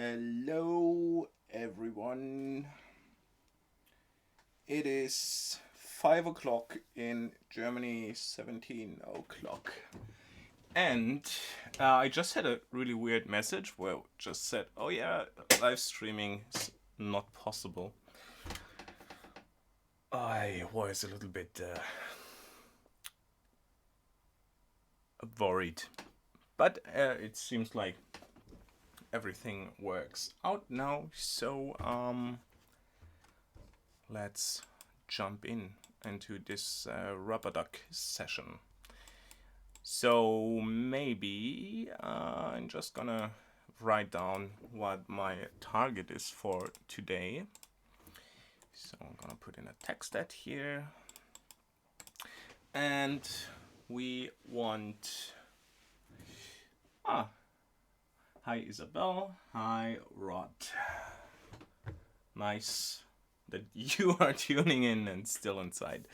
Hello everyone. It is 5 o'clock in Germany, 17 o'clock. And I just had a really weird message where it just said, oh yeah, live streaming is not possible. I was a little bit worried. But it seems like everything works out now, so let's jump into this Rubberduck session. So maybe I'm just gonna write down what my target is for today. So I'm gonna put in a text stat here, and we want hi Isabel, hi Rod. Nice that you are tuning in and still inside.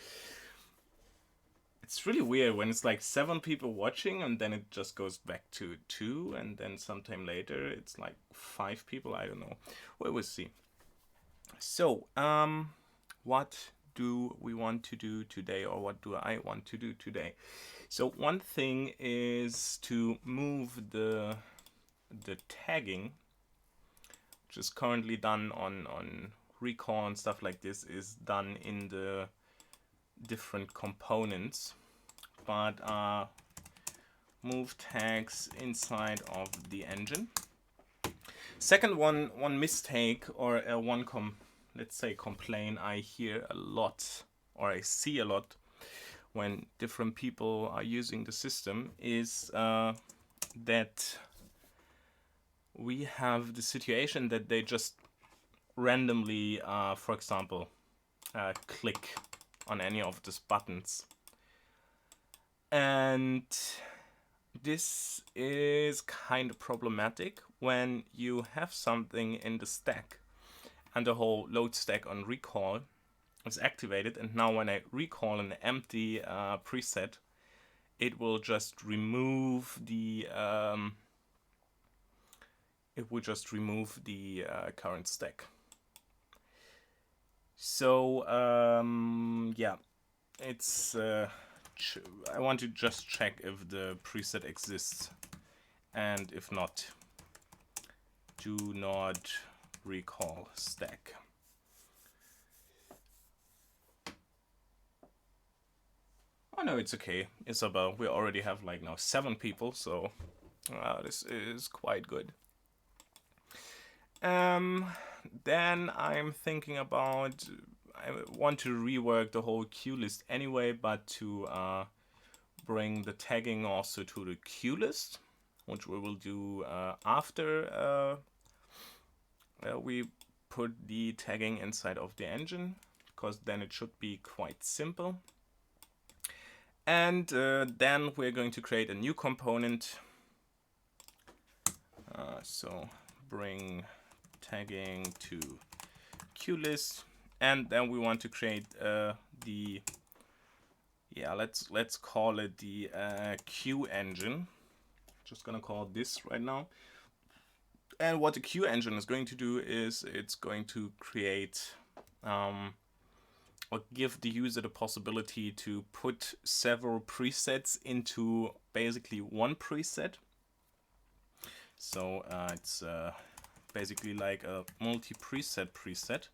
It's really weird when it's like 7 people watching and then it just goes back to 2, and then sometime later it's like 5 people. I don't know. We will see. So, what do we want to do today, or what do I want to do today? So one thing is to move the tagging, which is currently done on recall and stuff like this, is done in the different components, but move tags inside of the engine. Second one mistake, or let's say complaint I hear a lot, or I see a lot when different people are using the system, is that we have the situation that they just randomly, for example, click on any of these buttons. And this is kind of problematic when you have something in the stack and the whole load stack on recall is activated, and now when I recall an empty preset, it will just remove the current stack. So yeah, it's I want to just check if the preset exists, and if not, do not recall stack. Oh no, it's okay, Isabel. We already have like now 7 people, so this is quite good. Then I'm thinking about, I want to rework the whole queue list anyway, but to bring the tagging also to the queue list, which we will do after we put the tagging inside of the engine, because then it should be quite simple. And then we're going to create a new component. So bring tagging to queue list, and then we want to create let's call it the queue engine. Just gonna call it this right now. And what the queue engine is going to do is it's going to create or give the user the possibility to put several presets into basically one preset. So it's basically like a multi-preset preset.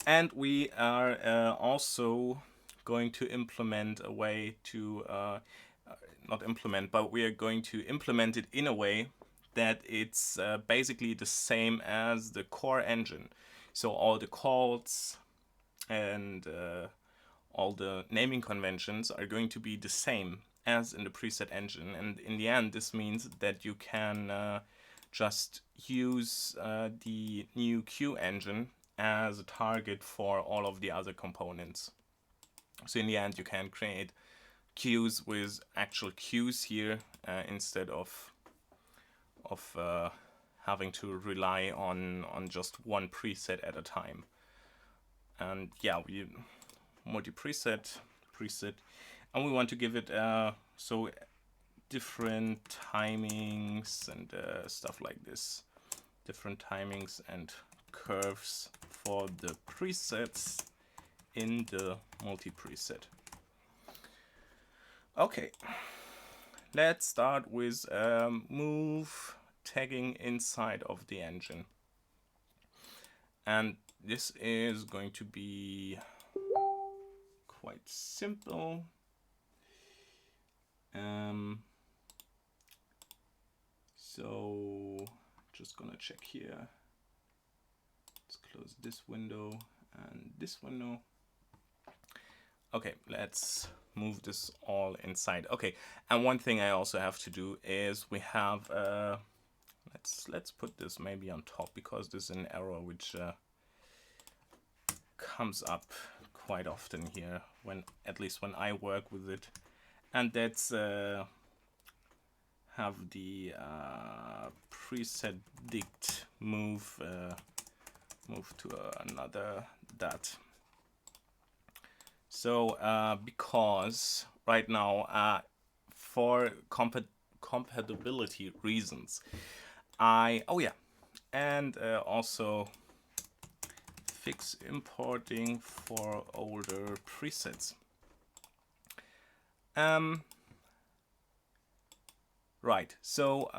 And we are also going to implement a way to, not implement, but we are going to implement it in a way that it's basically the same as the core engine. So all the calls and all the naming conventions are going to be the same as in the preset engine. And in the end, this means that you can just use the new queue engine as a target for all of the other components. So in the end, you can create queues with actual queues here instead of having to rely on just one preset at a time. And yeah, we multi-preset, and we want to give it so different timings and stuff like this. different timings and curves for the presets in the multi-preset. Okay, let's start with move tagging inside of the engine. And this is going to be quite simple. So just gonna check here. Let's close this window and this window. Okay, let's move this all inside. Okay, and one thing I also have to do is we have let's put this maybe on top, because this is an error which comes up quite often here, when at least when I work with it, and that's have the preset dict move to another dat. So because right now for compatibility reasons, and also fix importing for older presets. Right, so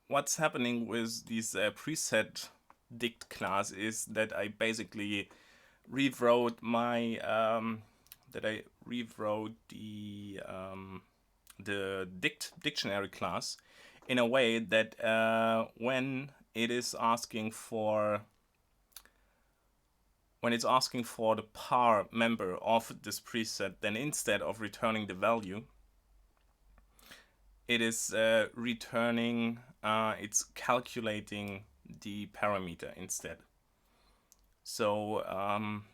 what's happening with these preset dict class is that I basically rewrote my the dictionary class in a way that when it's asking for the par member of this preset, then instead of returning the value, it is returning, it's calculating the parameter instead. So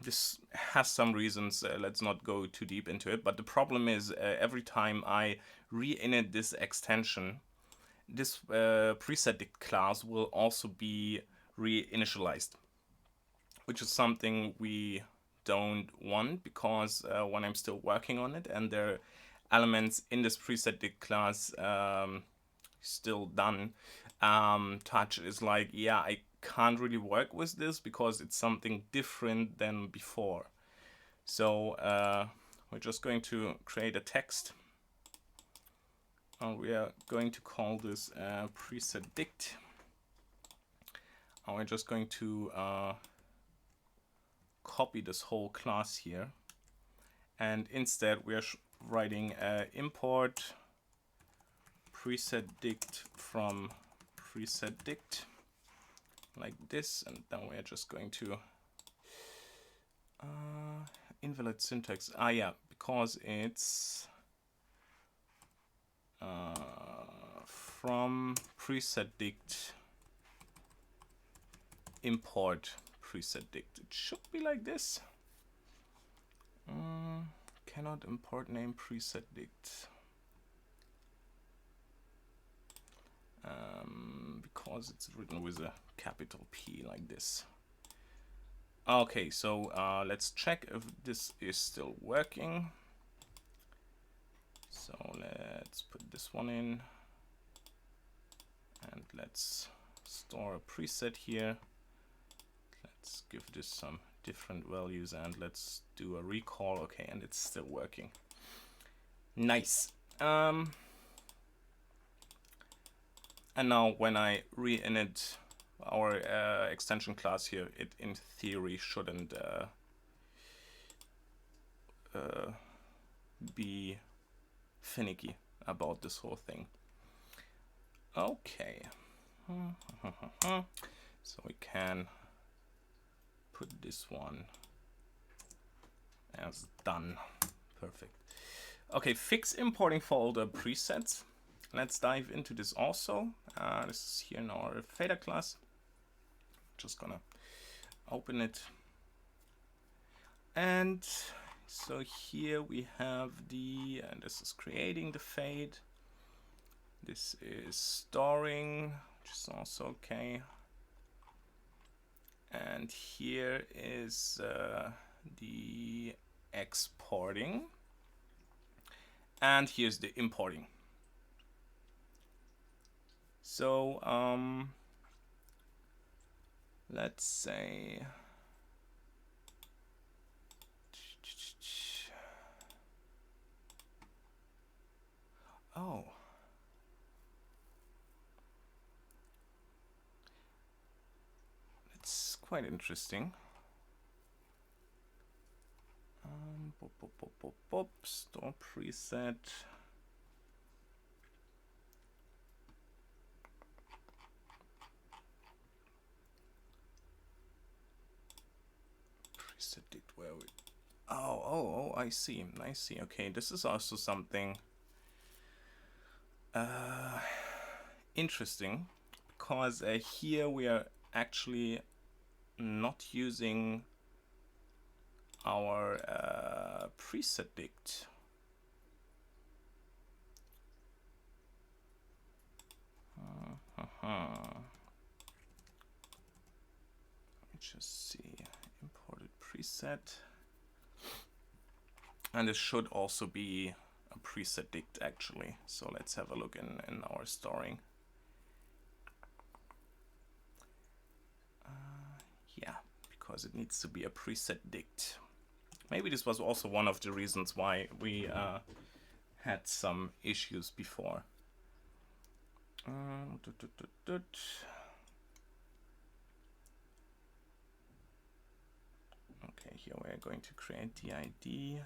this has some reasons, let's not go too deep into it, but the problem is every time I re-init this extension, this preset dict class will also be re-initialized, which is something we don't want, because when I'm still working on it and there are elements in this preset dict class still done, Touch is like, yeah, I can't really work with this because it's something different than before. So we're just going to create a text, and we are going to call this preset dict, and we're just going to copy this whole class here, and instead we are writing import preset dict from preset dict like this, and then we are just going to invalid syntax. Yeah, because it's from preset dict import preset dict. It should be like this. Cannot import name preset dict because it's written with a capital P like this. Okay, so let's check if this is still working. So let's put this one in, and let's store a preset here. Let's give this some different values, and let's do a recall. Okay, and it's still working. Nice. And now when I re-init our extension class here, it in theory shouldn't be finicky about this whole thing. Okay. So we can put this one as done. Perfect. Okay, fix importing for all the presets. Let's dive into this also. This is here in our fader class. Just gonna open it. And so here we have and this is creating the fade. This is storing, which is also okay. And here is the exporting. And here's the importing. So let's say oh, it's quite interesting. Store preset. Preset did where we. Oh, I see. I see. Okay, this is also something interesting, because here we are actually not using our preset dict. Let me just see, imported preset. And this should also be a preset dict actually. So let's have a look in our storing. Yeah, because it needs to be a preset dict. Maybe this was also one of the reasons why we had some issues before. Okay, here we are going to create the ID.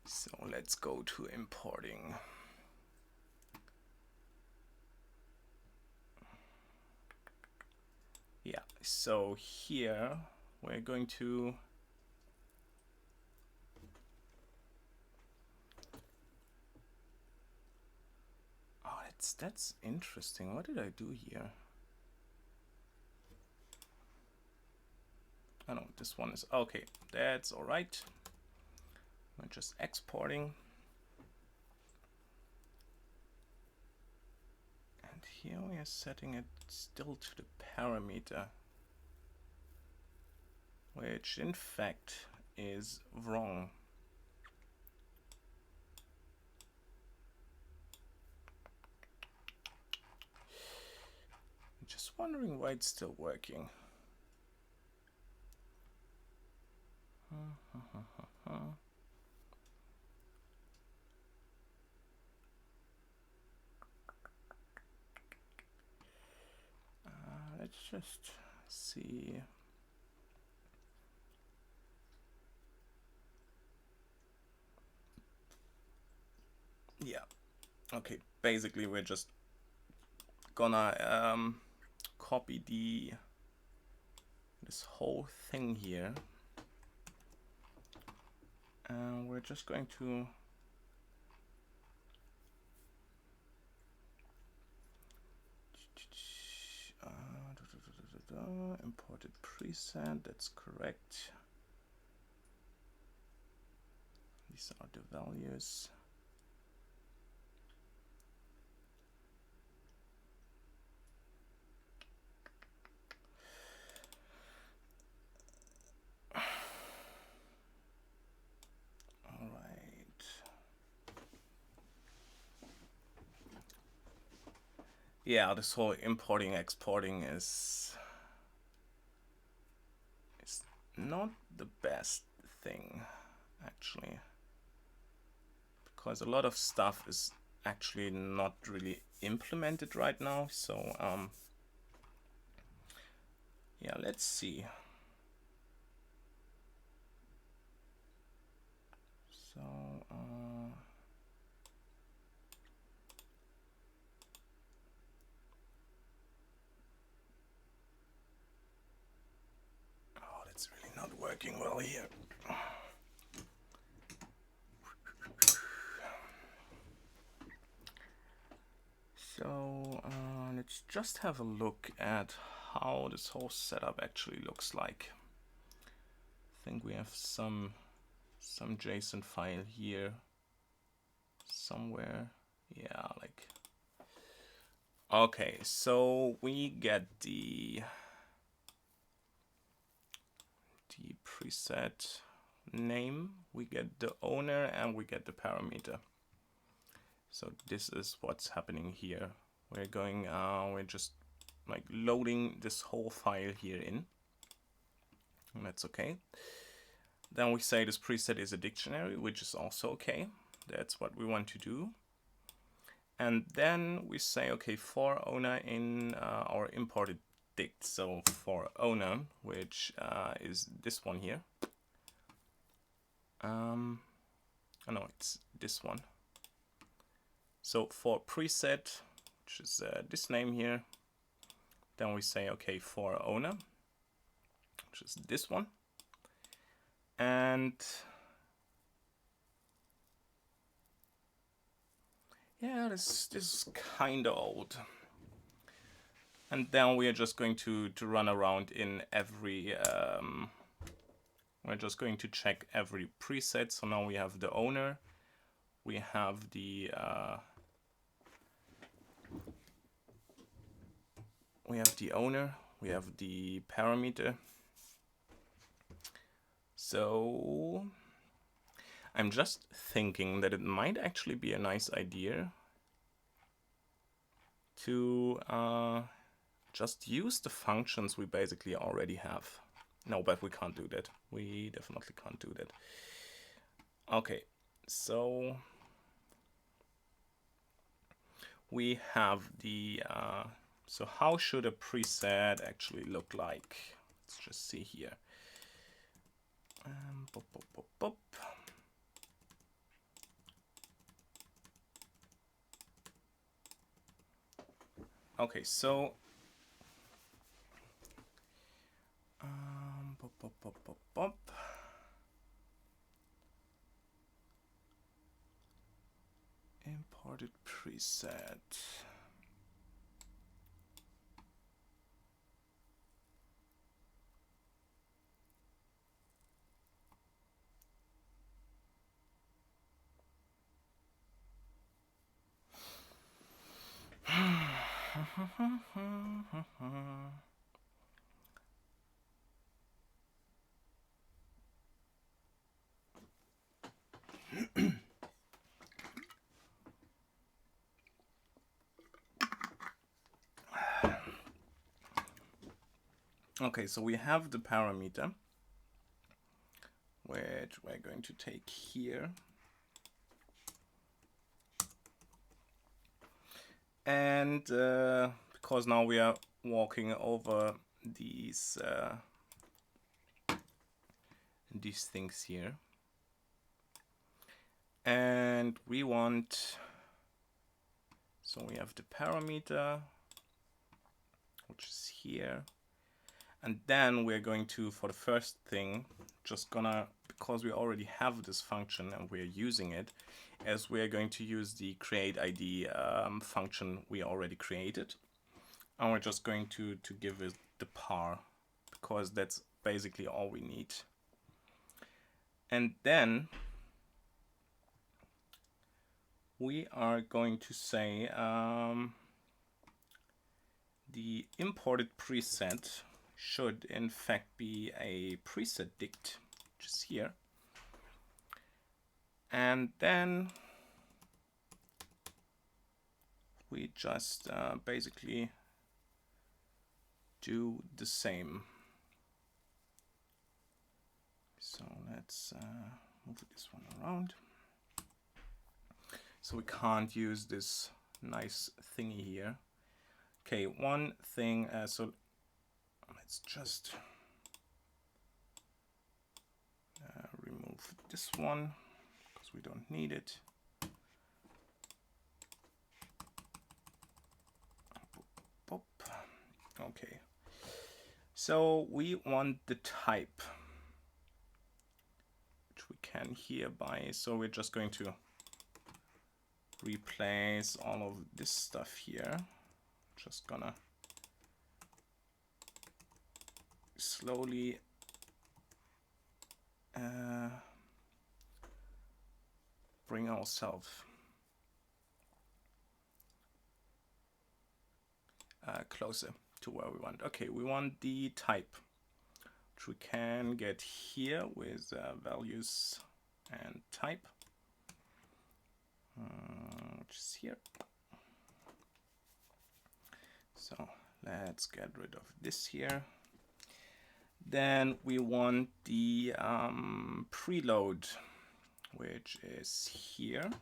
So let's go to importing. Yeah, so here we're going to that's interesting. What did I do here? Oh no, this one is okay. That's all right. We're just exporting. And here we are setting it still to the parameter, which in fact is wrong. I'm just wondering why it's still working. Let's just see. Yeah, okay, basically we're just gonna copy this whole thing here, and we're just going to imported preset. That's correct. These are the values. All right. Yeah, this whole importing exporting is not the best thing actually, because a lot of stuff is actually not really implemented right now. So yeah, let's see. So oh, that's really not working well here. So let's just have a look at how this whole setup actually looks like. I think we have some JSON file here somewhere. Yeah, like okay, so we get the preset name, we get the owner, and we get the parameter. So this is what's happening here. We're just like loading this whole file here in, and that's okay. Then we say this preset is a dictionary, which is also okay. That's what we want to do. And then we say, okay, for owner in our imported dict. So for owner, which is this one here. Oh no, it's this one. So for preset, which is this name here, then we say, okay, for owner, which is this one. And yeah, this is kind of old. And then we are just going to run around in every, we're just going to check every preset. So now we have the owner, we have the owner, we have the parameter. So I'm just thinking that it might actually be a nice idea to just use the functions we basically already have. No, but we can't do that. We definitely can't do that. Okay, so we have the, so how should a preset actually look like? Let's just see here. Pop, pop, pop, pop. Okay, so pop, pop, pop, pop, pop. Imported preset. Okay, so we have the parameter, which we're going to take here. And because now we are walking over these things here, and we want, so we have the parameter, which is here, and then we're going to, for the first thing, just gonna, because we already have this function and we're using it, as we're going to use the create ID function we already created, and we're just going to give it the par, because that's basically all we need. And then we are going to say the imported preset should in fact be a preset dict, which is here. And then we just basically do the same. So let's move this one around. So we can't use this nice thingy here. Okay, one thing, so let's just remove this one because we don't need it. Pop. Okay, so we want the type, which we can hereby, so we're just going to replace all of this stuff here. Just gonna slowly bring ourselves closer to where we want. Okay, we want the type, which we can get here with values and type, which is here. So let's get rid of this here. Then we want the preload, which is here.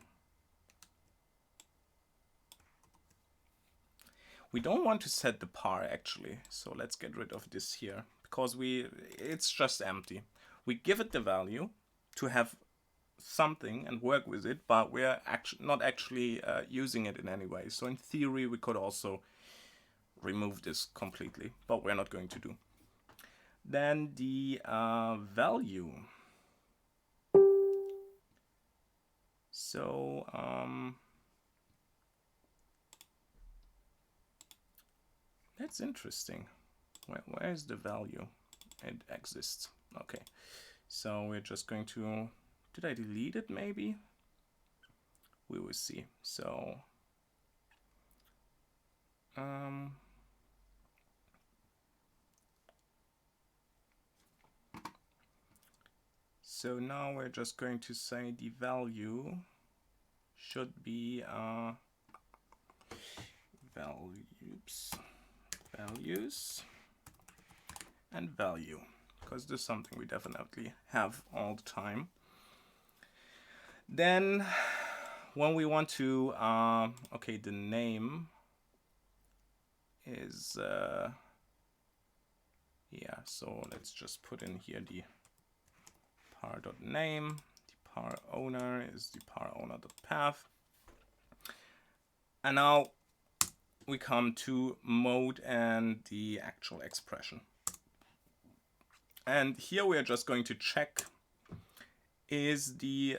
We don't want to set the par actually, so let's get rid of this here because it's just empty. We give it the value to have something and work with it, but we're not actually using it in any way. So in theory, we could also remove this completely, but we're not going to do. Then the value. So that's interesting. Where is the value? It exists. Okay. So we're just going to, did I delete it maybe? We will see. So so now we're just going to say the value should be values and value, because this is something we definitely have all the time. Then when we want to, okay, the name is, yeah, so let's just put in here the par.name, the par owner is the par owner.path. And now we come to mode and the actual expression. And here we are just going to check, is the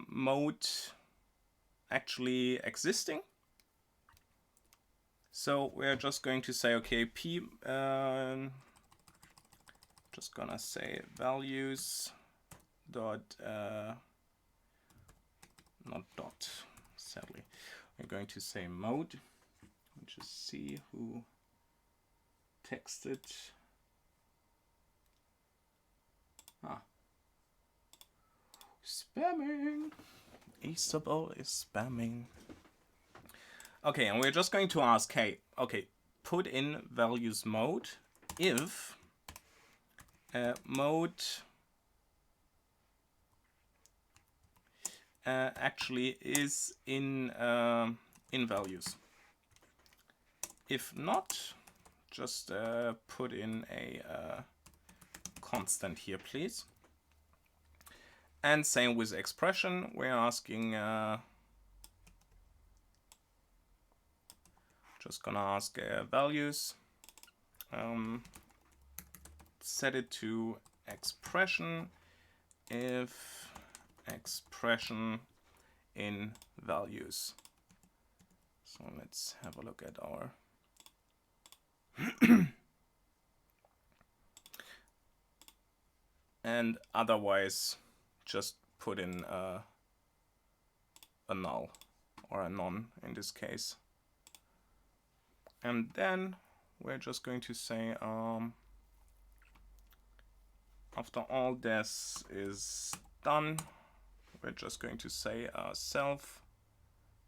mode actually existing? So we're just going to say, okay, just gonna say values dot, not dot, sadly. We're going to say mode, which is see who texted. Spamming. Isabel is spamming. Okay, and we're just going to ask, hey, okay, put in values mode if mode actually is in values. If not, just put in a constant here, please. And same with expression, we're asking, just gonna ask values, set it to expression if expression in values. So let's have a look at our and otherwise just put in a null or a none in this case. And then we're just going to say after all this is done, we're just going to say self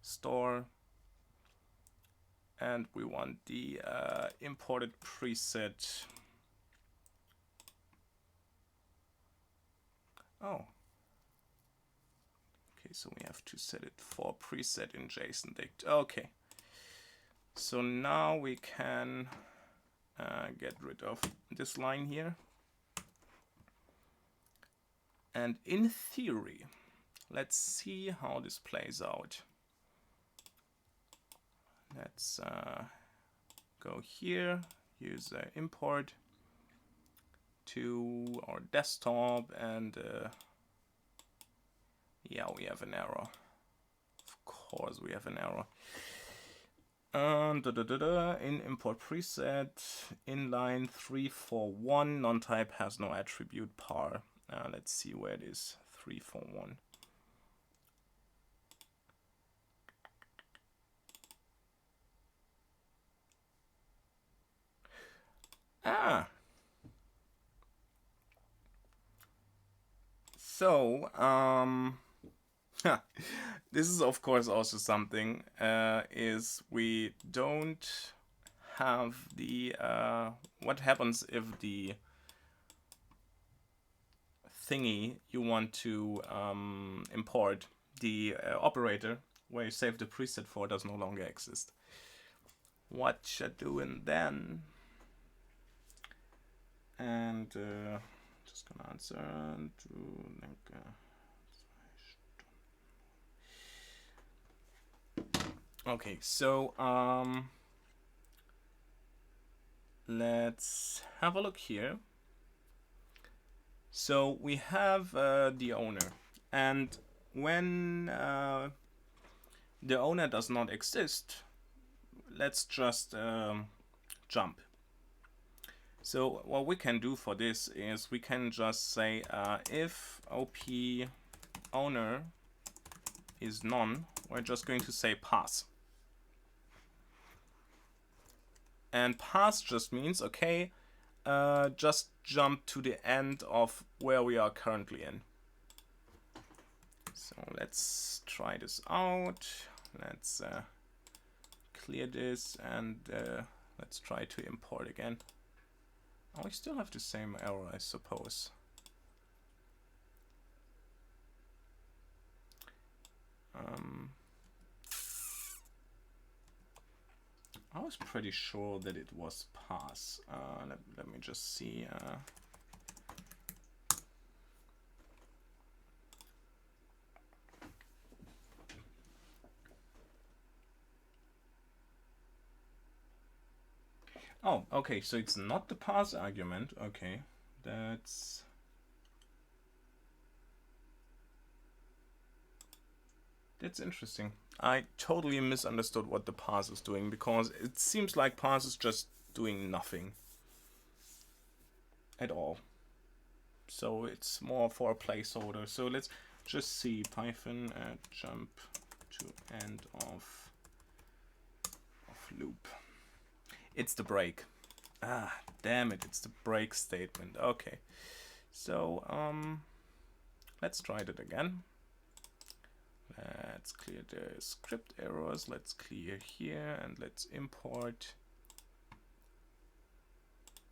store, and we want the imported preset. Oh, okay, so we have to set it for preset in JSON dict. Okay, so now we can get rid of this line here. And in theory, let's see how this plays out. Let's go here, use import to our desktop, and yeah, we have an error. Of course we have an error. In import preset, inline 341, non-type has no attribute par. Let's see where it is, 341. Ah, So, this is of course also something, is we don't have the, what happens if the thingy you want to import, the operator where you save the preset for, does no longer exist. What should doing then? And just gonna answer okay, so let's have a look here. So we have the owner, and when the owner does not exist, let's just jump. So what we can do for this is we can just say if op owner is none, we're just going to say pass. And pass just means, okay, just jump to the end of where we are currently in. So let's try this out. Let's clear this, and let's try to import again. Oh, we still have the same error, I suppose. I was pretty sure that it was pass. Let me just see. Oh, okay, so it's not the pass argument. Okay, that's... That's interesting. I totally misunderstood what the pass is doing, because it seems like pass is just doing nothing at all. So it's more for a placeholder. So let's just see Python jump to end of loop. It's the break. Ah, damn it, it's the break statement. Okay. So let's try that again. Let's clear the script errors. Let's clear here, and let's import.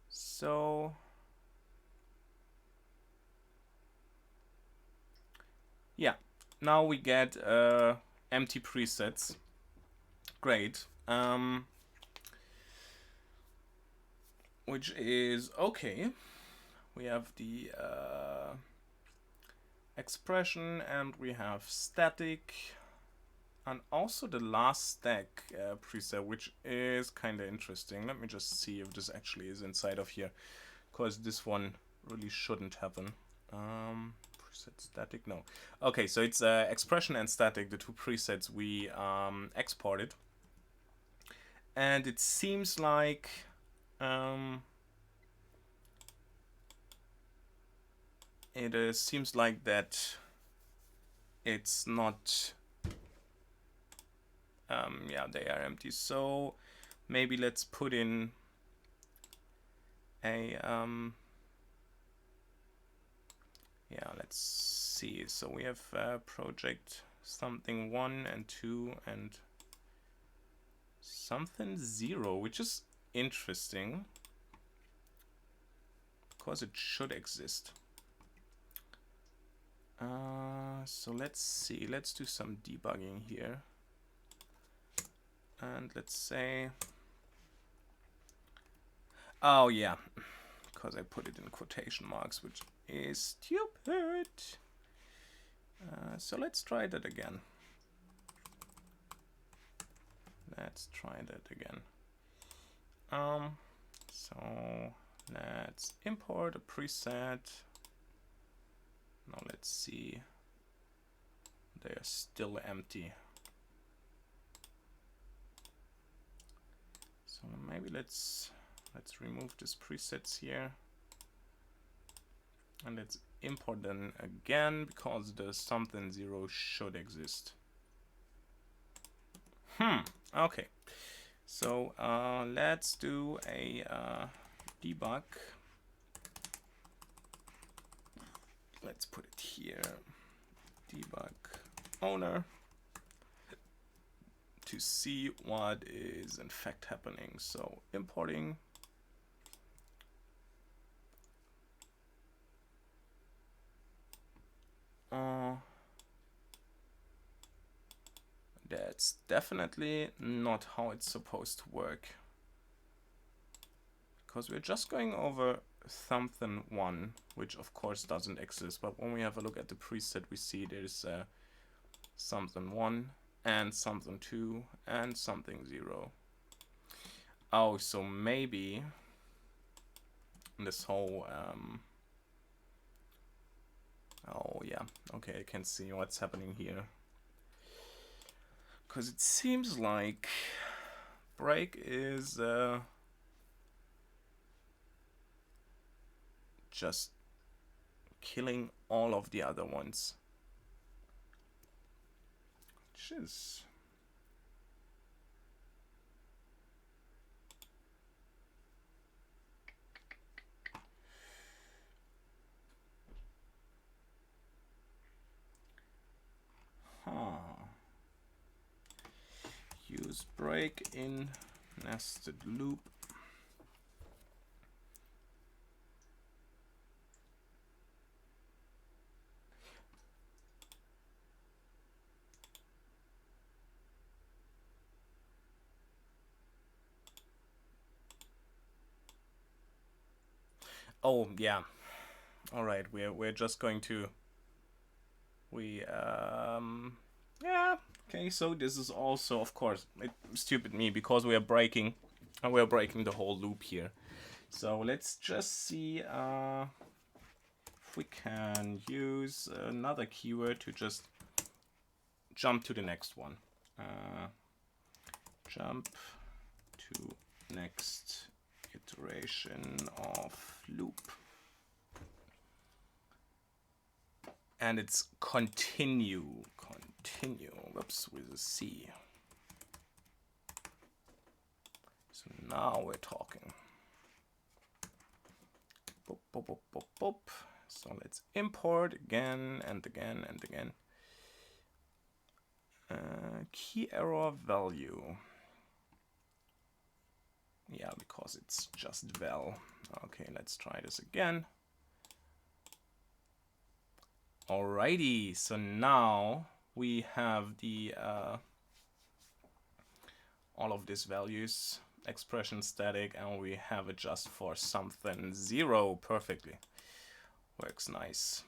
So yeah, now we get empty presets. Great. Which is okay. We have the expression, and we have static, and also the last stack preset, which is kind of interesting. Let me just see if this actually is inside of here, because this one really shouldn't happen. Preset static, no. Okay, so it's expression and static, the two presets we exported, and it seems like seems like that it's not, yeah, they are empty. So maybe let's put in a yeah, let's see. So we have project something 1 and 2 and something 0, which is interesting because it should exist. So let's see, let's do some debugging here, and let's say, oh yeah, because I put it in quotation marks, which is stupid. So let's try that again. Let's try that again. So let's import a preset. Now let's see. They are still empty. So maybe let's remove these presets here, and let's import them again, because the something 0 should exist. Okay. So let's do a debug. let's put it here, debug owner, to see what is in fact happening. So importing that's definitely not how it's supposed to work, because we're just going over something one, which of course doesn't exist. But when we have a look at the preset, we see there's something one and something two and something zero. Oh, so maybe this whole oh yeah, okay, I can see what's happening here, because it seems like break is just killing all of the other ones, which is use break in nested loop. Oh yeah, all right, we're just going to yeah, okay, so this is also, of course, stupid me, because we are breaking the whole loop here. So let's just see if we can use another keyword to just jump to the next one. Jump to next iteration of loop. And it's continue, whoops, with a C. So now we're talking. Boop, boop, boop, boop, boop. So let's import again and again and again. Key error value. Yeah, because it's just val. Okay, let's try this again. Alrighty, so now we have the all of these values, expression static, and we have it just for something zero perfectly. Works nice.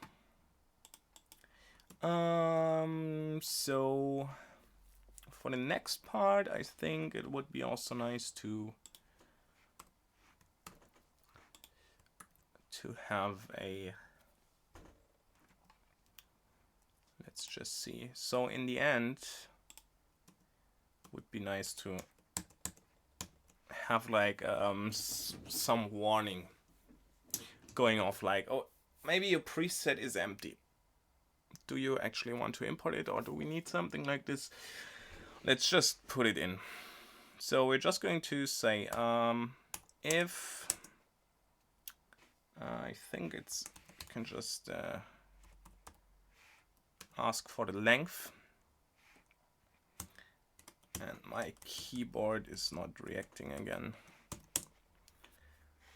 So for the next part, I think it would be also nice to have a, let's just see. So in the end, it would be nice to have like some warning going off, like, oh, maybe your preset is empty. Do you actually want to import it, or do we need something like this? Let's just put it in. So we're just going to say if I think it's, you can just ask for the length, and my keyboard is not reacting again.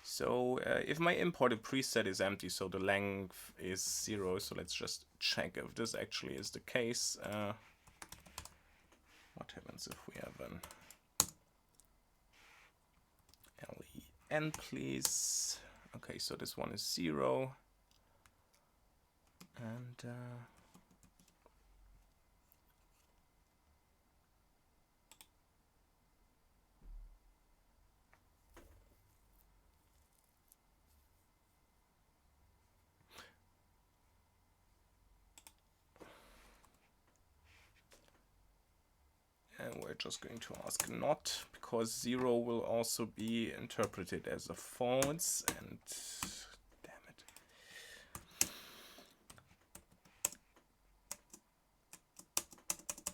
So if my imported preset is empty, so the length is 0, so let's just check if this actually is the case. What happens if we have an len, please? Okay, so this one is 0. And we're just going to ask not, because 0 will also be interpreted as a false, and damn it.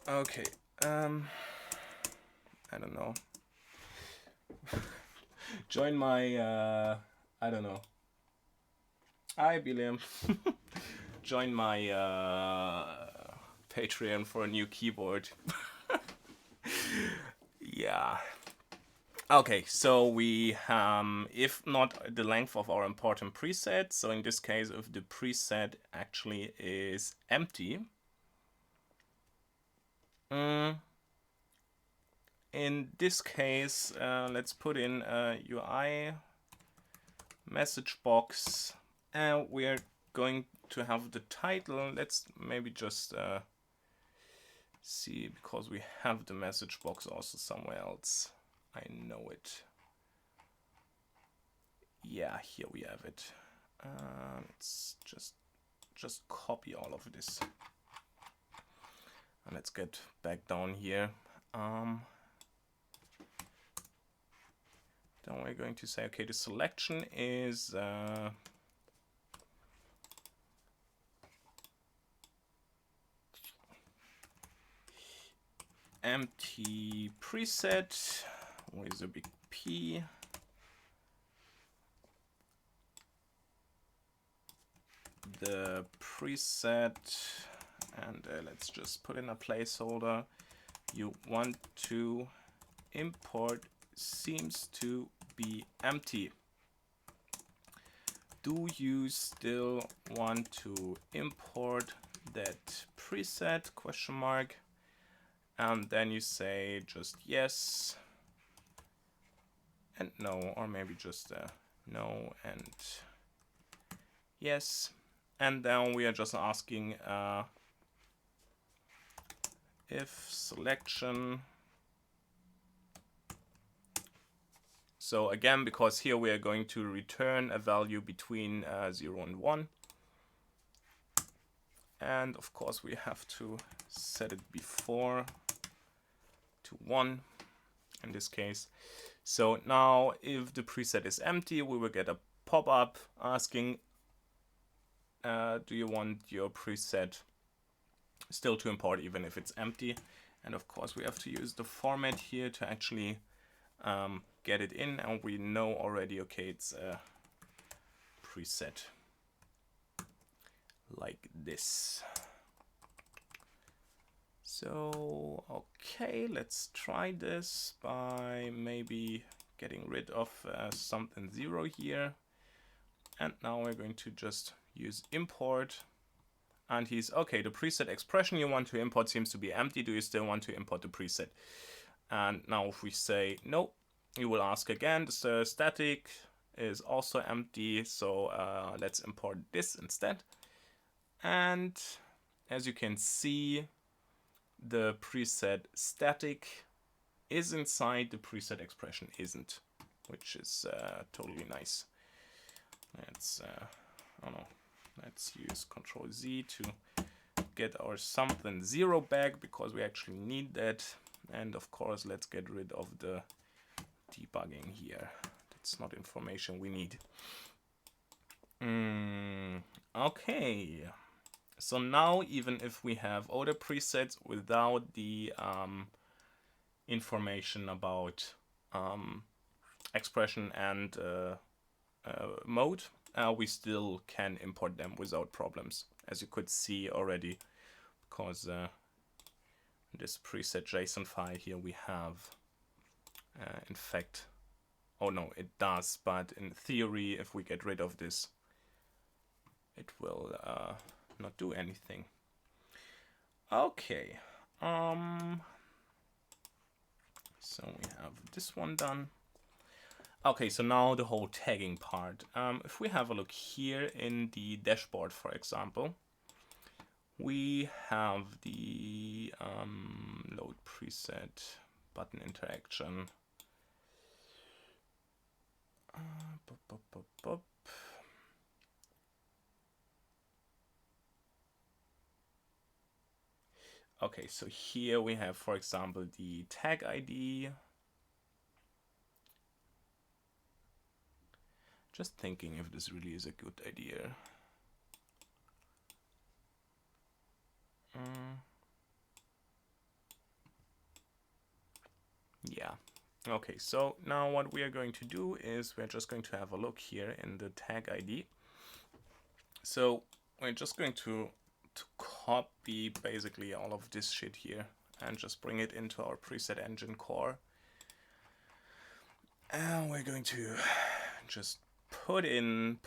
Okay, I don't know. Join my, I don't know. Hi, William. join my Patreon for a new keyboard. Yeah. Okay, so we if not the length of our important preset, so in this case if the preset actually is empty, in this case let's put in a UI message box, and we're going to have the title. Let's maybe just see, because we have the message box also somewhere else. I know it. Yeah, here we have it. Let's just copy all of this. And let's get back down here. Then we're going to say, okay, the selection is empty preset with a big P. The preset, and let's just put in a placeholder. You want to import seems to be empty. Do you still want to import that preset, question mark? And then you say just yes and no, or maybe just no and yes. And then we are just asking if selection. So again, because here we are going to return a value between 0 and 1. And of course we have to set it before to 1 in this case. So now if the preset is empty, we will get a pop-up asking, do you want your preset still to import even if it's empty? And of course we have to use the format here to actually get it in, and we know already, okay, it's a preset like this. So okay, let's try this by maybe getting rid of something 0 here, and now we're going to just use import, and he's okay, the preset expression you want to import seems to be empty. Do you still want to import the preset? And now if we say no, you will ask again. The static is also empty, so let's import this instead. And as you can see, the preset static is inside, the preset expression isn't, which is totally nice. Let's I don't know, let's use Control Z to get our something 0 back, because we actually need that. And of course let's get rid of the debugging here. That's not information we need. Okay, so now even if we have other presets without the information about expression and mode, we still can import them without problems, as you could see already, because this preset JSON file here we have in fact, oh no, it does, but in theory if we get rid of this, it will not do anything. Okay, so we have this one done. Okay, so now the whole tagging part. If we have a look here in the dashboard, for example, we have the load preset, button interaction. Okay, so here we have, for example, the tag ID. Just thinking if this really is a good idea. Yeah. Okay, so now what we are going to do is we're just going to have a look here in the tag ID. So we're just going to copy basically all of this shit here and just bring it into our preset engine core. And we're going to just put in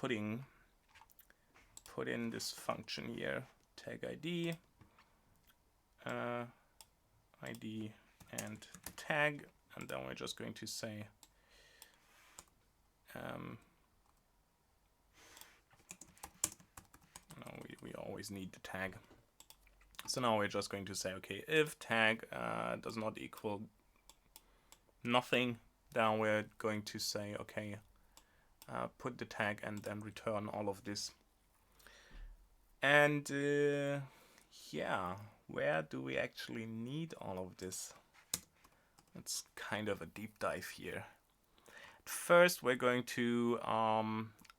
this function here, tag ID, ID and tag, and then we're just going to say no, we always need the tag. So now we're just going to say, okay, if tag does not equal nothing, then we're going to say, okay, put the tag and then return all of this. And yeah, where do we actually need all of this? It's kind of a deep dive here. First, we're going to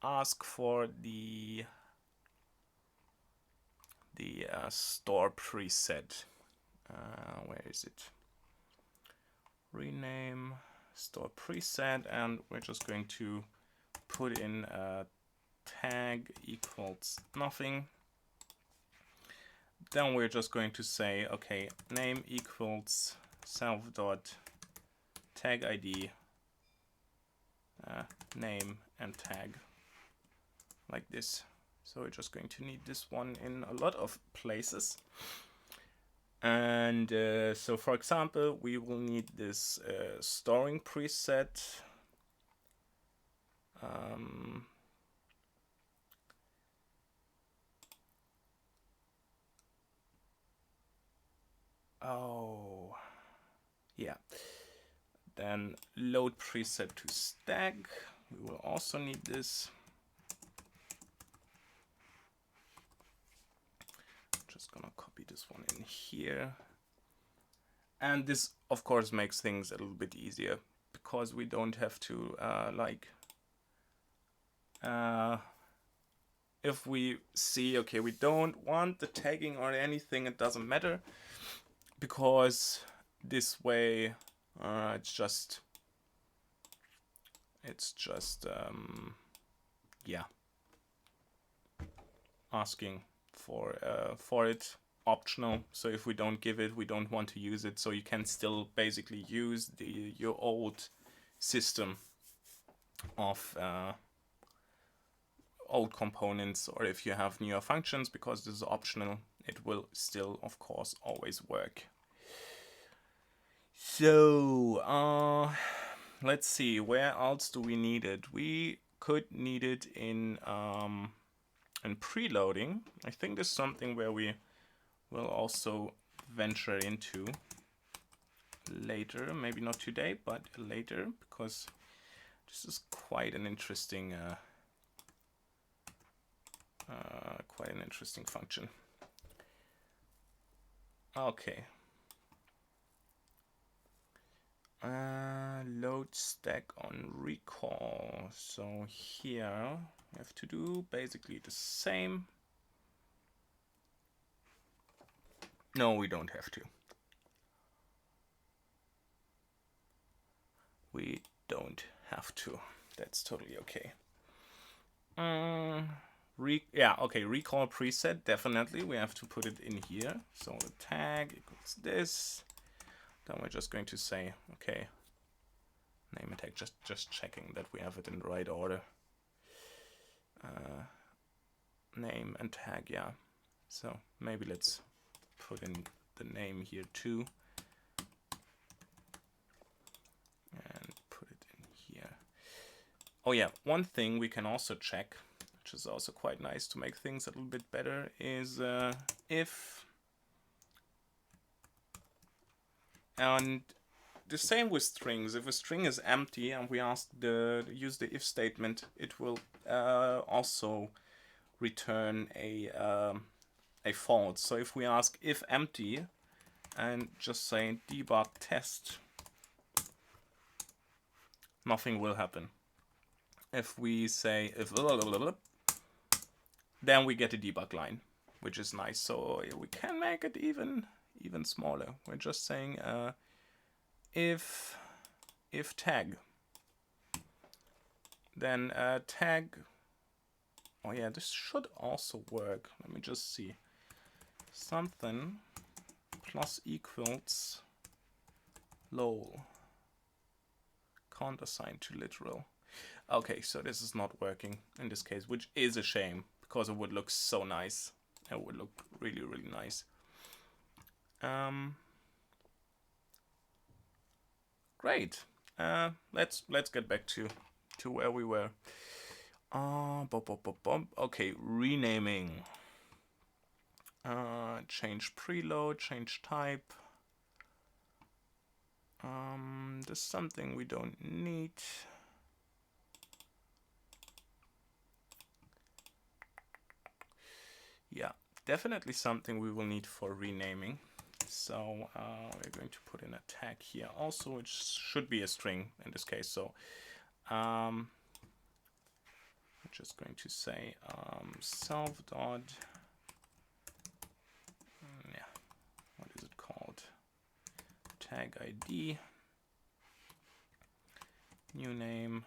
ask for the store preset. Where is it? Rename store preset, and we're just going to put in a tag equals nothing. Then we're just going to say, okay, name equals self dot tag ID, name and tag, like this. So we're just going to need this one in a lot of places. And so for example, we will need this storing preset. Oh, yeah. Then load preset to stack. We will also need this. Just gonna copy this one in here. And this, of course, makes things a little bit easier because we don't have to if we see, okay, we don't want the tagging or anything, it doesn't matter, because this way it's just yeah, asking for it optional. So if we don't give it, we don't want to use it, so you can still basically use your old system of old components, or if you have newer functions, because this is optional, it will still, of course, always work. So let's see, where else do we need it? We could need it in preloading. I think this is something where we will also venture into later, maybe not today, but later, because this is quite an interesting function. Okay. Load stack on recall. So here we have to do basically the same. No, we don't have to. We don't have to. That's totally okay. Yeah, okay, recall preset, definitely. We have to put it in here. So the tag equals this. Then we're just going to say, okay, name and tag, just checking that we have it in the right order. Name and tag, yeah. So maybe let's put in the name here too. And put it in here. Oh yeah, one thing we can also check, which is also quite nice to make things a little bit better, is if, and the same with strings. If a string is empty and we ask use the if statement, it will also return a false. So if we ask if empty and just say debug test, nothing will happen. If we say if, then we get a debug line, which is nice. So we can make it even smaller. We're just saying if tag, then tag Oh yeah, this should also work. Let me just see. Something plus equals lol. Can't assign to literal. Okay, so this is not working in this case, which is a shame because it would look so nice. It would look really, really nice. Great. Let's get back to where we were. Okay, renaming. Change preload, change type. There's something we don't need. Yeah, definitely something we will need for renaming. So we're going to put in a tag here also, which should be a string in this case. So I'm just going to say self dot, yeah, what is it called? Tag ID, new name,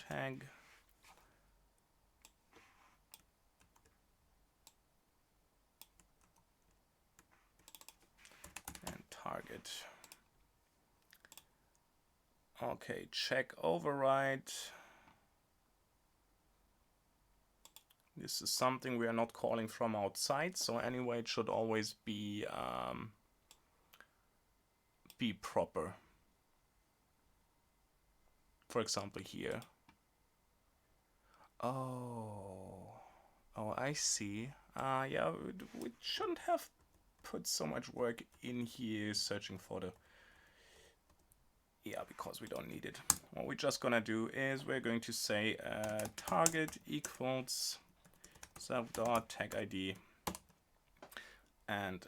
tag, and target. Okay, check override. This is something we are not calling from outside, so anyway it should always be proper. For example here. Oh, I see. Yeah, we shouldn't have put so much work in here searching for the... Yeah, because we don't need it. What we're just gonna do is we're going to say target equals self.tag ID, and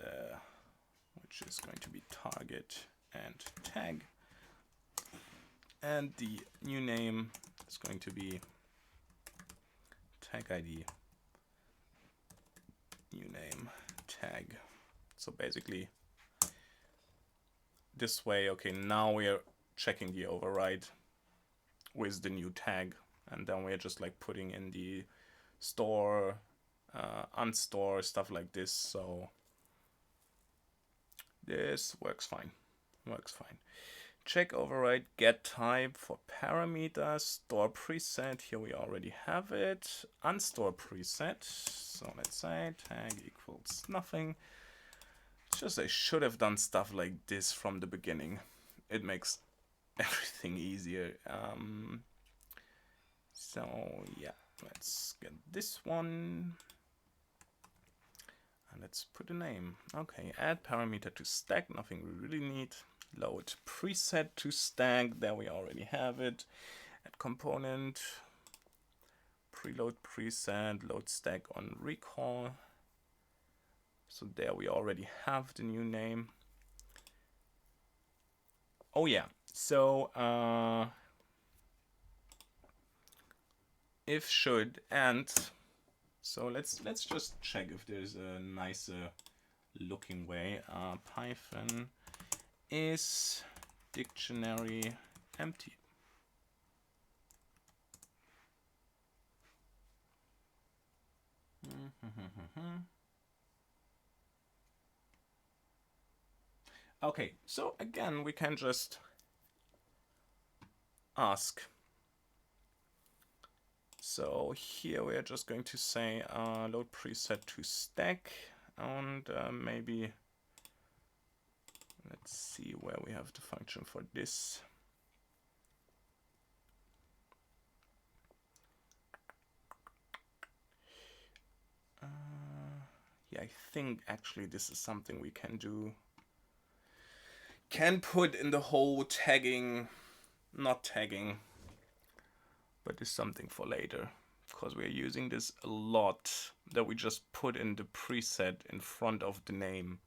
which is going to be target and tag, and the new name is going to be tag ID, new name, tag. So basically this way, okay, now we're checking the override with the new tag, and then we're just like putting in the store, unstore, stuff like this. So this works fine. Check override get type for parameters, store preset. Here we already have it. Unstore preset. So let's say tag equals nothing. It's just I should have done stuff like this from the beginning. It makes everything easier. So yeah, let's get this one. And let's put a name. Okay, add parameter to stack, nothing we really need. Load preset to stack, there we already have it. Add component, preload preset, load stack on recall. So there we already have the new name. Oh yeah, so if should and, so let's just check if there's a nicer looking way. Python is dictionary empty. Okay, so again we can just ask. So here we are just going to say load preset to stack, and maybe let's see where we have the function for this. Yeah, I think actually this is something we can do. Can put in the whole tagging, not tagging, but it's something for later, because we're using this a lot, that we just put in the preset in front of the name,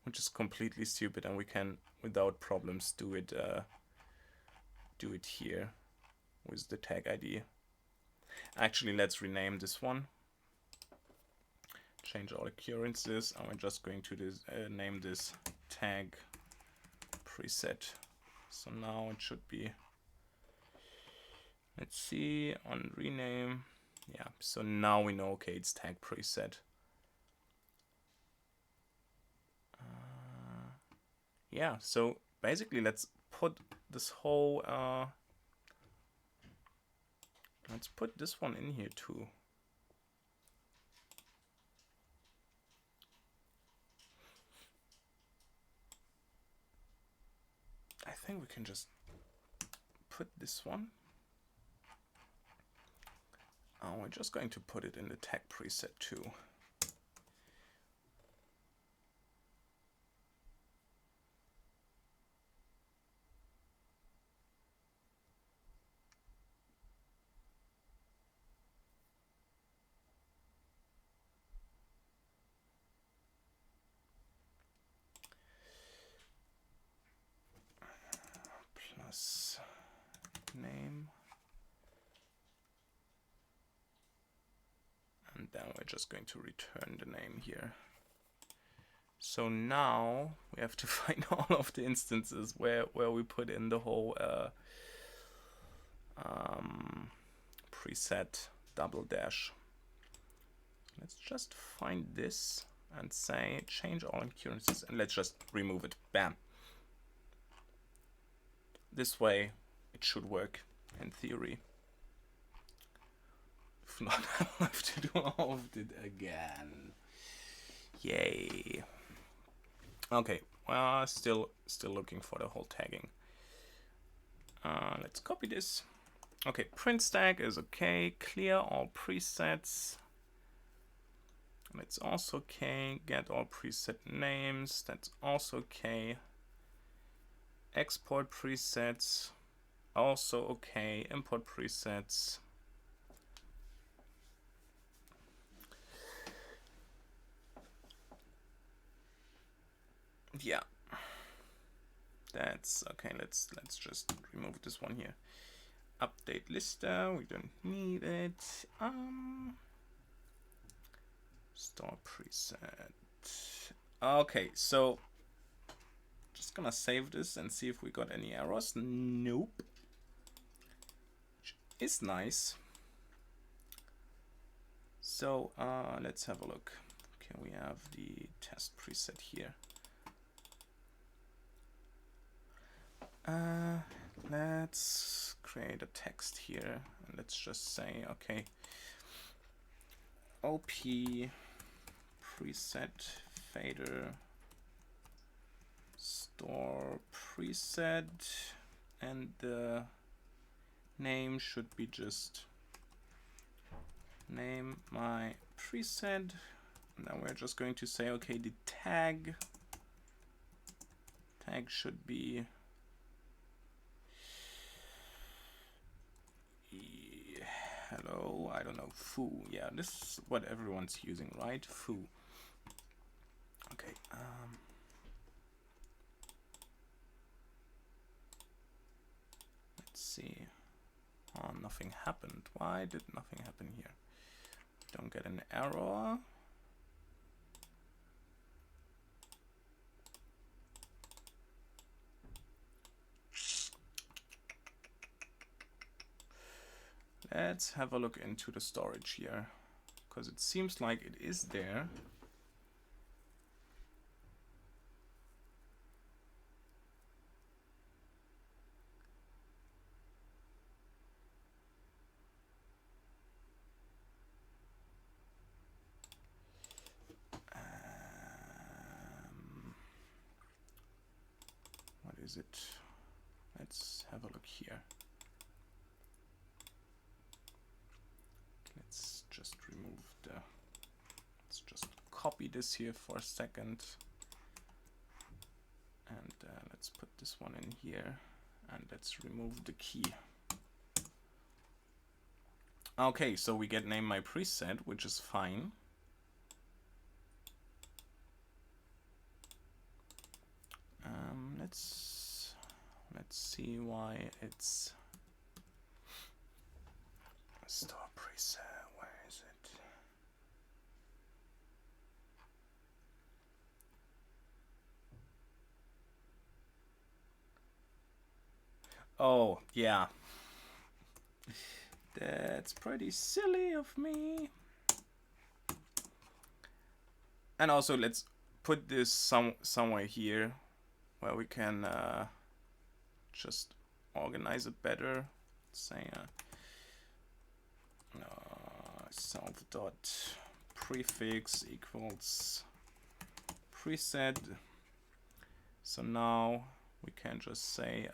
which is completely stupid, and we can without problems do it here with the tag ID. Actually, let's rename this one, change all occurrences, and we're just going to name this tag preset. So now it should be, let's see, on rename, Yeah, so now we know, okay, it's tag preset. Yeah, so basically let's put this whole, let's put this one in here too. I think we can just put this one. We're just going to put it in the tag preset too. Plus name. And then we're just going to return the name here. So now we have to find all of the instances where we put in the whole preset double dash. Let's just find this and say change all occurrences, and let's just remove it. Bam. This way it should work in theory. If not, I'll have to do all of it again. Yay. Okay, still looking for the whole tagging. Let's copy this. Okay, print stack is okay. Clear all presets. That's also okay. Get all preset names. That's also okay. Export presets. Also okay. Import presets. Yeah. That's okay. Let's just remove this one here. Update lister. We don't need it. Store preset. Okay, so just gonna save this and see if we got any errors. Nope. Which is nice. So let's have a look. Okay, we have the test preset here. Let's create a text here and let's just say, okay, OP preset fader store preset, and the name should be just name my preset. Now we're just going to say, okay, the tag should be hello, I don't know, foo. Yeah, this is what everyone's using, right? Foo. Okay. Let's see. Oh, nothing happened. Why did nothing happen here? Don't get an error. Let's have a look into the storage here, because it seems like it is there. What is it? Let's have a look here. Let's just remove the, let's just copy this here for a second. And let's put this one in here and let's remove the key. Okay, so we get name my preset, which is fine. Let's see why it's store preset. Where is it? Oh, yeah. That's pretty silly of me. And also let's put this somewhere here where we can just organize it better. Say self dot prefix equals preset. So now we can just say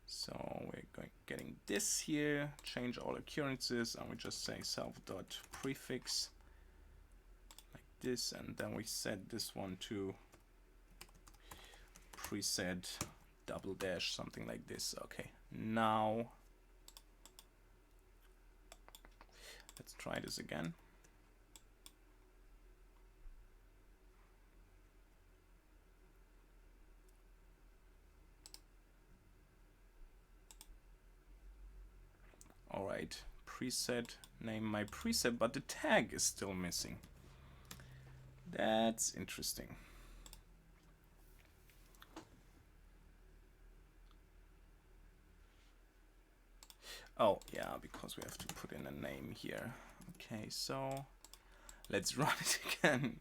so we're getting this here, change all occurrences, and we just say self dot prefix like this, and then we set this one to preset double dash, something like this. Okay, now let's try this again. All right, preset, name my preset, but the tag is still missing. That's interesting. Oh yeah, because we have to put in a name here. Okay, so let's run it again.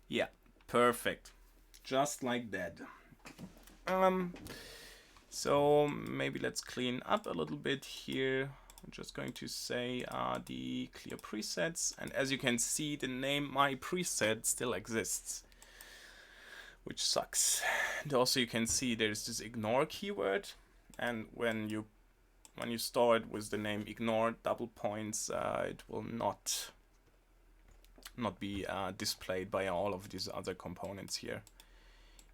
Yeah, perfect. Just like that. So maybe let's clean up a little bit here. I'm just going to say the clear presets, and as you can see, the name my preset still exists, which sucks. And also you can see there's this ignore keyword, and when you store it with the name ignore double points, it will not be displayed by all of these other components here.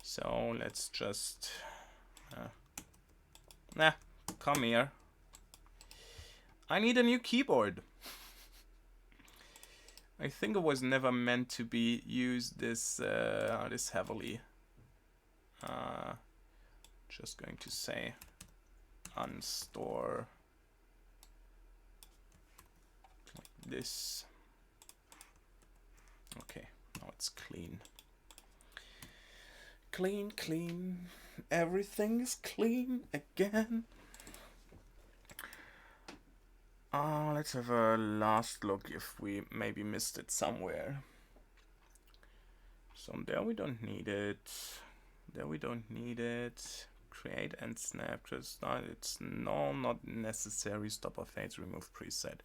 So let's just come here. I need a new keyboard. I think it was never meant to be used this heavily. Just going to say unstore like this. Okay, now it's clean. Clean, clean. Everything is clean again. Let's have a last look if we maybe missed it somewhere. So there we don't need it. There we don't need it. Create and snap. Just it's not necessary. Stop or fades. Remove preset.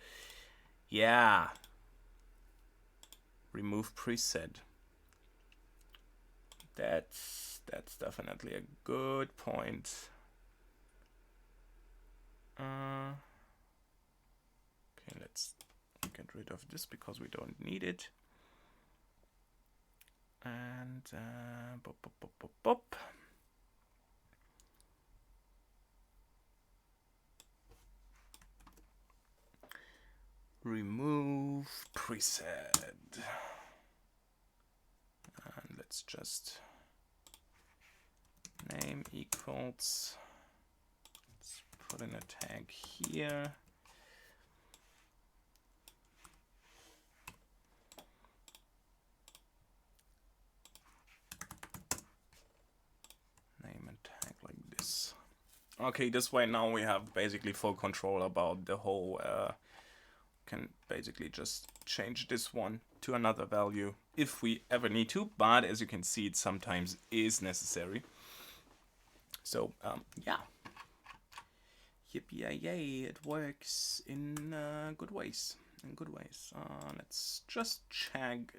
Yeah. Remove preset. That's definitely a good point. Okay, let's get rid of this because we don't need it. And remove preset. And let's just name equals, let's put in a tag here. Name and tag like this. Okay, this way now we have basically full control about the whole, can basically just change this one to another value if we ever need to, but as you can see, it sometimes is necessary. So yeah, yippee yay, it works in good ways. Let's just check.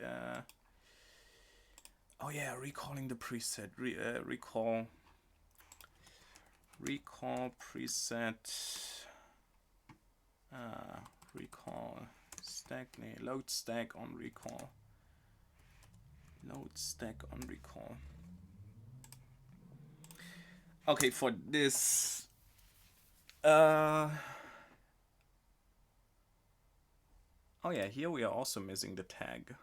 Oh yeah, recalling the preset. Recall preset. Recall stack. Load stack on recall. Load stack on recall. Okay, for this, oh yeah, here we are also missing the tag.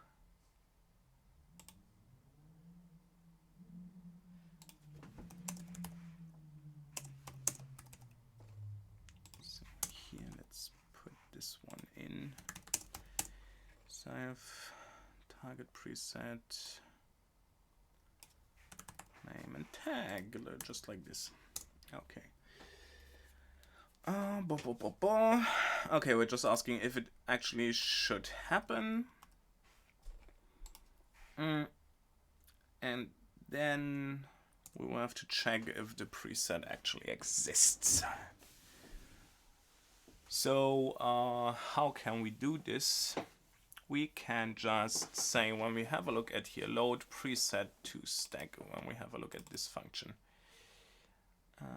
So here, let's put this one in. So I have target preset. Name and tag, just like this. Okay. Okay, we're just asking if it actually should happen. And then we will have to check if the preset actually exists. So how can we do this? We can just say, when we have a look at here, load preset to stack, when we have a look at this function. Let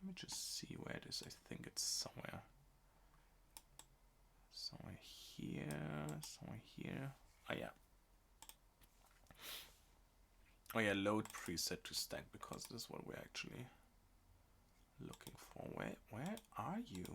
me just see where it is. I think it's somewhere here. Oh yeah. Oh yeah, load preset to stack, because this is what we're actually looking for. Where are you?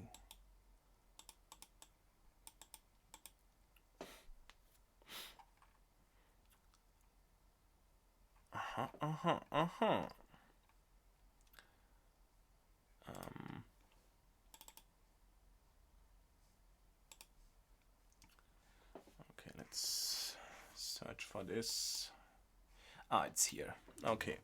Okay, let's search for this. Ah, it's here. Okay.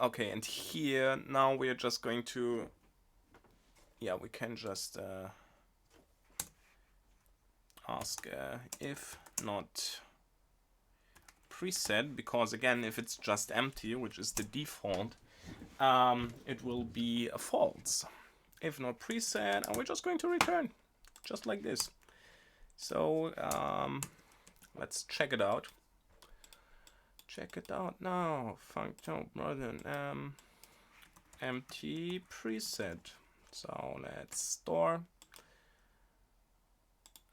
Okay, and here now we are just going to, yeah, we can just ask if not preset, because again, if it's just empty, which is the default, it will be a false. If not preset, and we're just going to return, just like this. So let's check it out. Check it out now. Function empty preset. So let's store.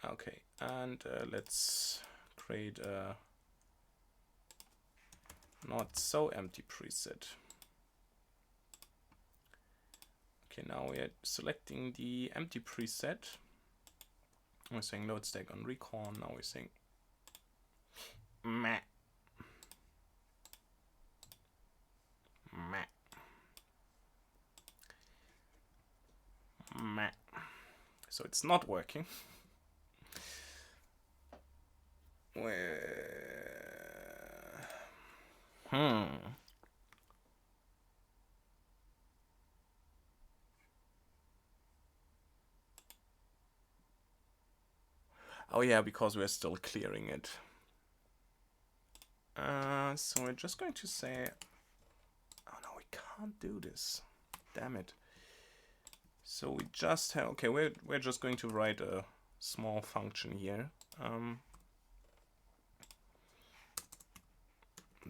Okay, and let's create a not so empty preset. Okay, now we're selecting the empty preset. We're saying load stack on recall. Now we're saying meh. Meh. Meh. So it's not working. Oh yeah, because we're still clearing it. So we're just going to say, oh no, we can't do this. Damn it. So we just have, okay, we're just going to write a small function here.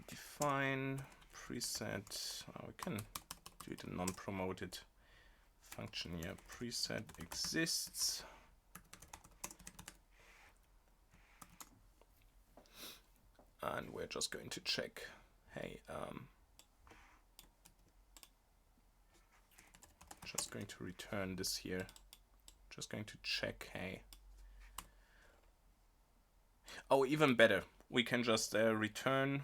Define preset. We can do it in non-promoted function here. Preset exists. And we're just going to check, hey, just going to return this here. Just going to check, hey. Oh, even better. We can just return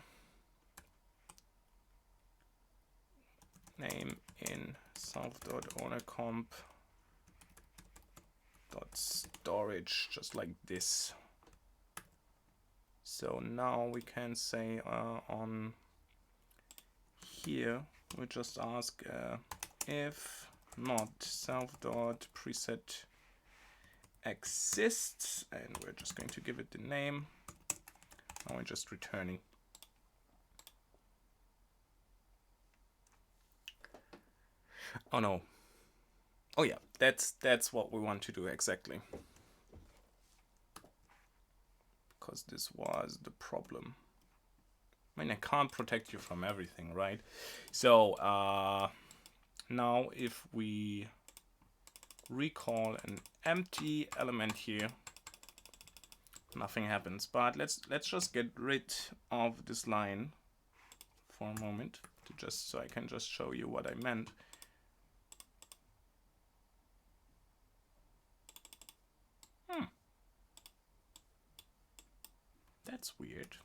name in self.ownercomp.storage, just like this. So now we can say on here, we just ask if not self.preset exists, and we're just going to give it the name. Now we're just returning. Oh no. Oh yeah, that's what we want to do exactly. Because this was the problem. I mean, I can't protect you from everything, right? So now if we recall an empty element here, nothing happens. But let's just get rid of this line for a moment, to just so I can just show you what I meant. That's weird.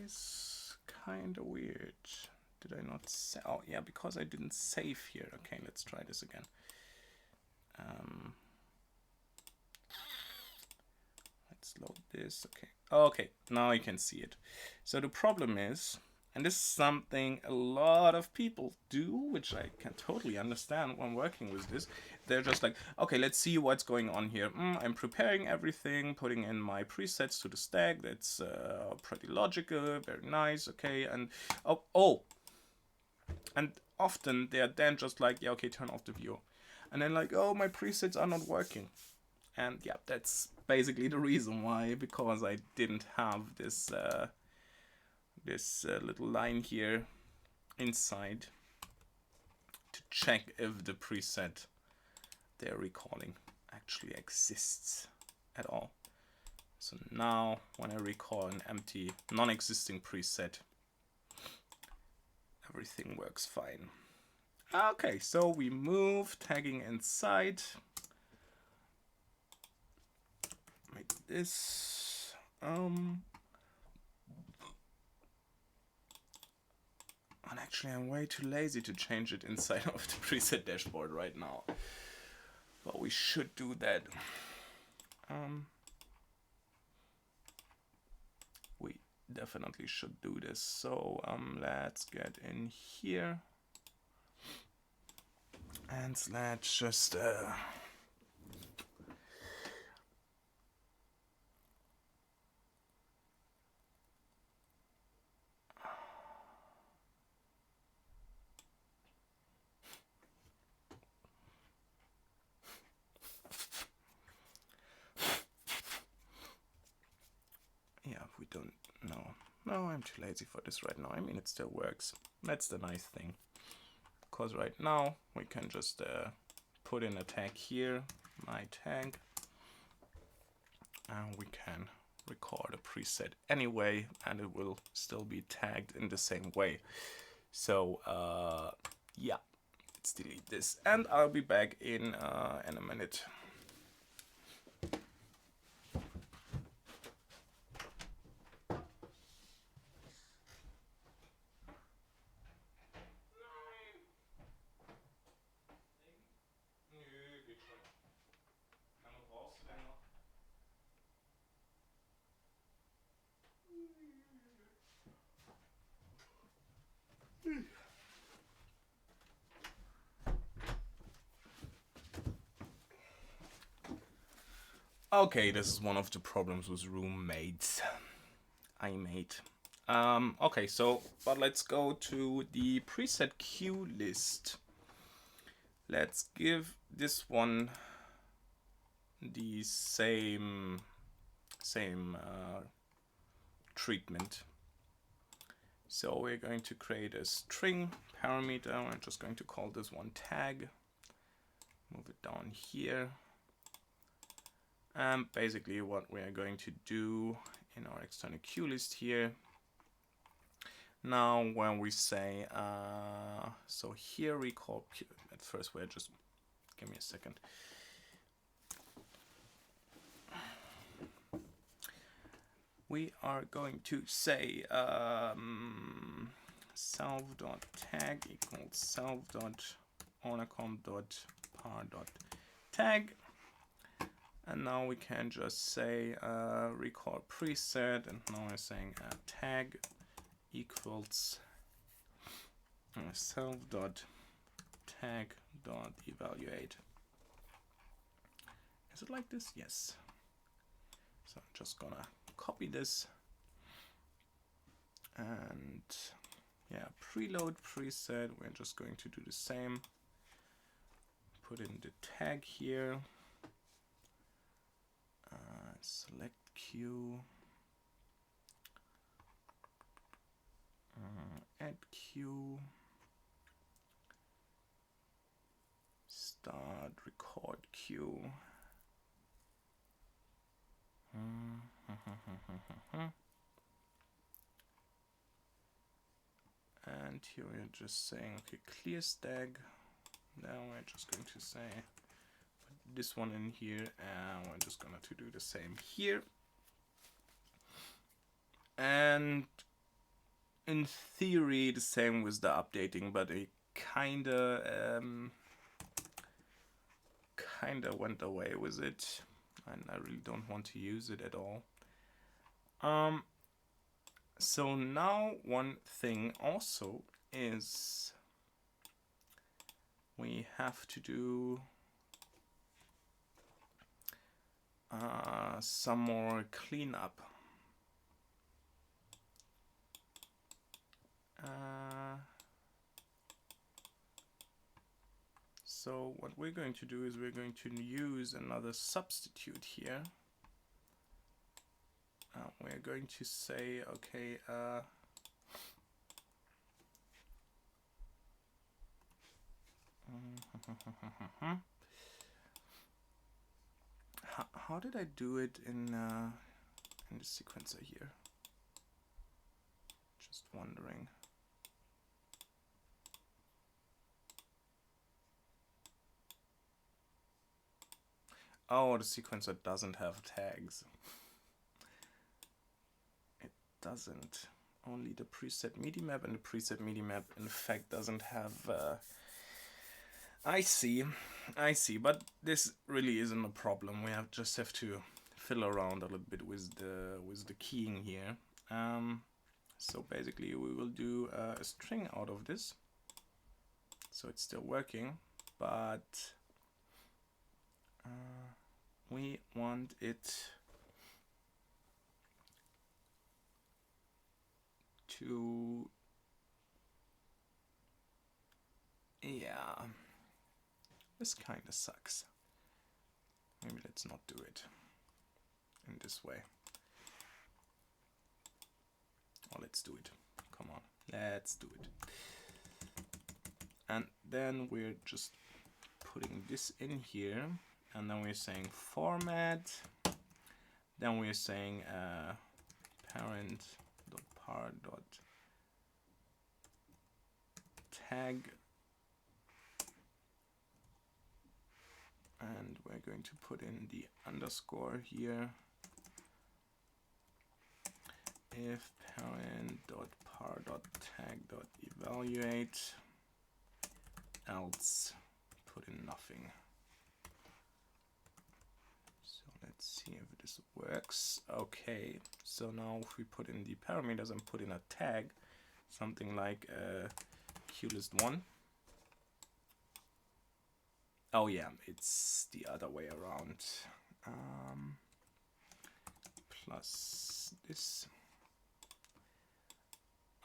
is kind of weird. Did I not save? Oh, yeah, because I didn't save here. Okay, let's try this again. Let's load this. Okay. Okay, now I can see it. So the problem is, and this is something a lot of people do, which I can totally understand when working with this. They're just like, okay, let's see what's going on here. I'm preparing everything, putting in my presets to the stack. That's pretty logical, very nice. Okay, and and often they're then just like, yeah, okay, turn off the view. And then like, oh, my presets are not working. And yeah, that's basically the reason why, because I didn't have this little line here inside to check if the preset they're recalling actually exists at all. So now when I recall an empty, non-existing preset, everything works fine. Okay, so we move tagging inside. Make this and actually I'm way too lazy to change it inside of the preset dashboard right now, but we should do that. We definitely should do this. So let's get in here and let's just yeah, we don't know. No, I'm too lazy for this right now. I mean, it still works. That's the nice thing. Because right now we can just put in a tag here, my tag, and we can record a preset anyway, and it will still be tagged in the same way. So yeah, let's delete this, and I'll be back in a minute. Okay, this is one of the problems with roommates I made. Okay, so, but let's go to the preset queue list. Let's give this one the same treatment. So we're going to create a string parameter. I'm just going to call this one tag. Move it down here. And basically what we are going to do in our external queue list here. Now when we say, so here we call, at first we're just, give me a second. We are going to say self.tag equals self.onym.par.tag. And now we can just say recall preset, and now we're saying tag equals self.tag.evaluate. Is it like this? Yes. So I'm just gonna copy this and yeah, preload preset. We're just going to do the same. Put in the tag here. Select queue, add queue, start record queue. And here we're just saying, okay, clear stack. Now we're just going to say this one in here, and we're just gonna to do the same here. And in theory the same with the updating, but it kinda went away with it, and I really don't want to use it at all. So now one thing also is we have to do some more cleanup. So what we're going to do is we're going to use another substitute here. We're going to say, okay, how did I do it in the sequencer here? Just wondering. Oh, the sequencer doesn't have tags. It doesn't. Only the preset MIDI map, and the preset MIDI map in fact doesn't have I see, but this really isn't a problem. We just have to fiddle around a little bit with the keying here. So basically we will do a string out of this, so it's still working, but we want it to, yeah, this kind of sucks. Maybe let's not do it in this way. Oh, let's do it. Come on, let's do it. And then we're just putting this in here, and then we're saying format. Then we're saying parent.par.tag, and we're going to put in the underscore here. If parent.par.tag.evaluate, else put in nothing. So let's see if this works. Okay, so now if we put in the parameters and put in a tag, something like QList1. Oh yeah, it's the other way around. Plus this.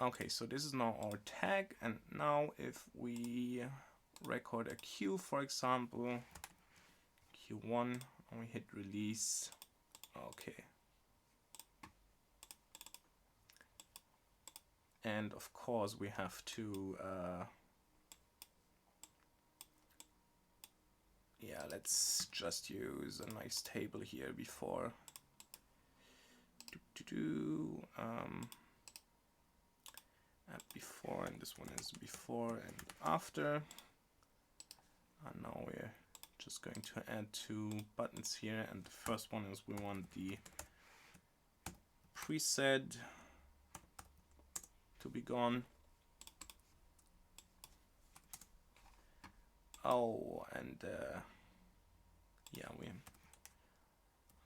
Okay, so this is now our tag, and now if we record a Q, for example, Q1, and we hit release, okay. And of course we have to, yeah, let's just use a nice table here before. Before, and this one is before and after. And now we're just going to add two buttons here, and the first one is we want the preset to be gone. Oh, and yeah,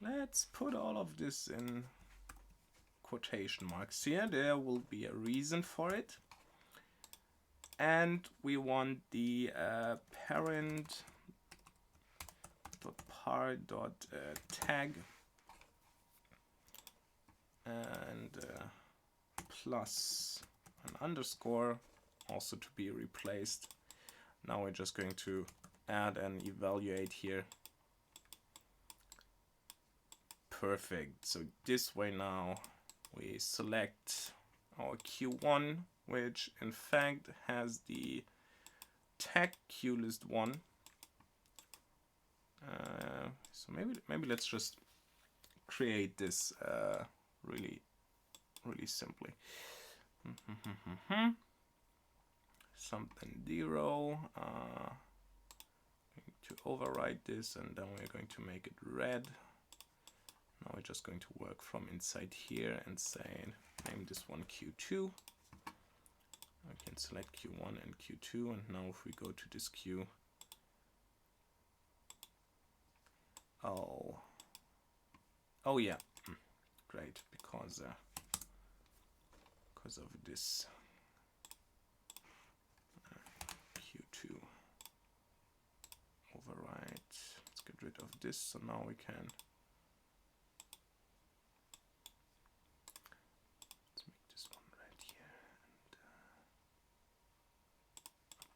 let's put all of this in quotation marks here. There will be a reason for it. And we want the parent.par.tag and plus an underscore also to be replaced. Now we're just going to add and evaluate here. Perfect. So this way now we select our Q1, which in fact has the tag QList1. So maybe let's just create this really simply. Something 0. Going to override this, and then we're going to make it red. Now we're just going to work from inside here and say name this one Q2. I can select Q1 and Q2, and now if we go to this queue, oh yeah, great, because of this Q2 override. Let's get rid of this, so now we can make this one right here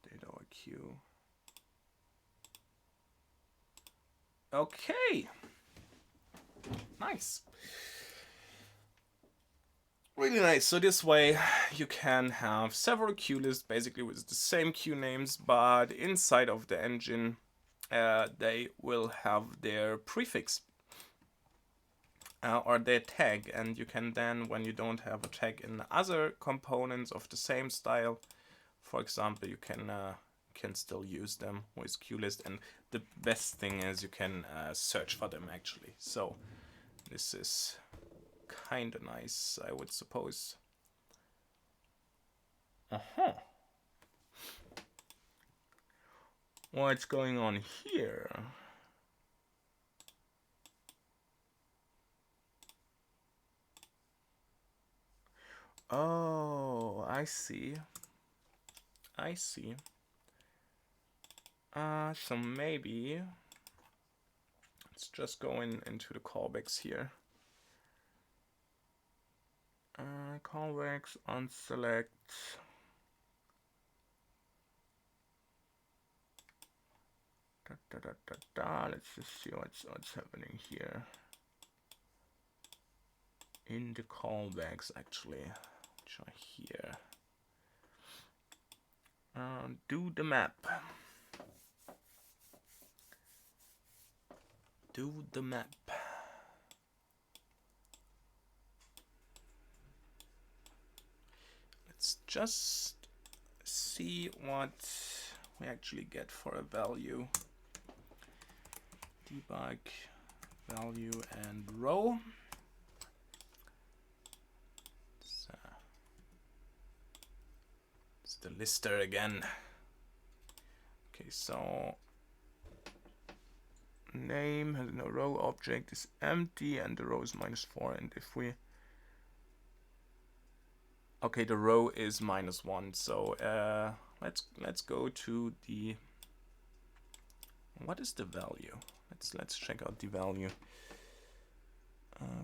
and update our queue. Okay, nice. Really nice. So this way you can have several queue lists basically with the same queue names, but inside of the engine they will have their prefix or their tag, and you can then, when you don't have a tag in other components of the same style, for example, you can still use them with queue list. And the best thing is you can search for them actually. So this is kind of nice, I would suppose. What's going on here? Oh, I see. So maybe let's just go into the callbacks here. Callbacks, unselect. Let's just see what's happening here in the callbacks actually, which are here. Do the map. Do the map. Let's just see what we actually get for a value. Debug value and row. It's the lister again. Okay, so name has no row, object is empty, and the row is -4. And if we, okay, the row is -1. So let's go to the, what is the value? Let's check out the value.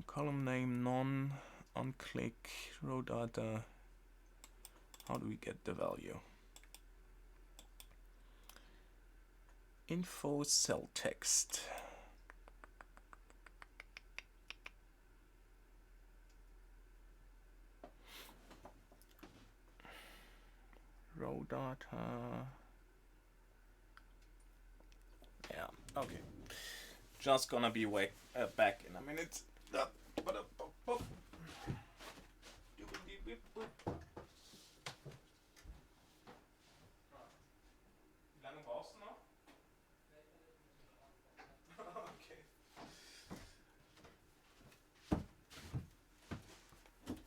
Column name none, on click, row data. How do we get the value? Info cell text. Row data. Yeah, okay. Just gonna be back in a minute.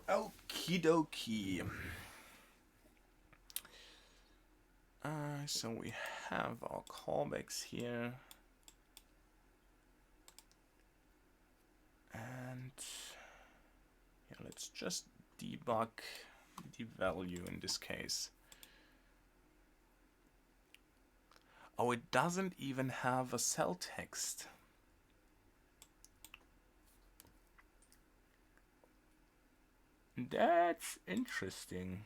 Okie dokie. So we have our callbacks here. And yeah, let's just debug the value in this case. Oh, it doesn't even have a cell text. That's interesting.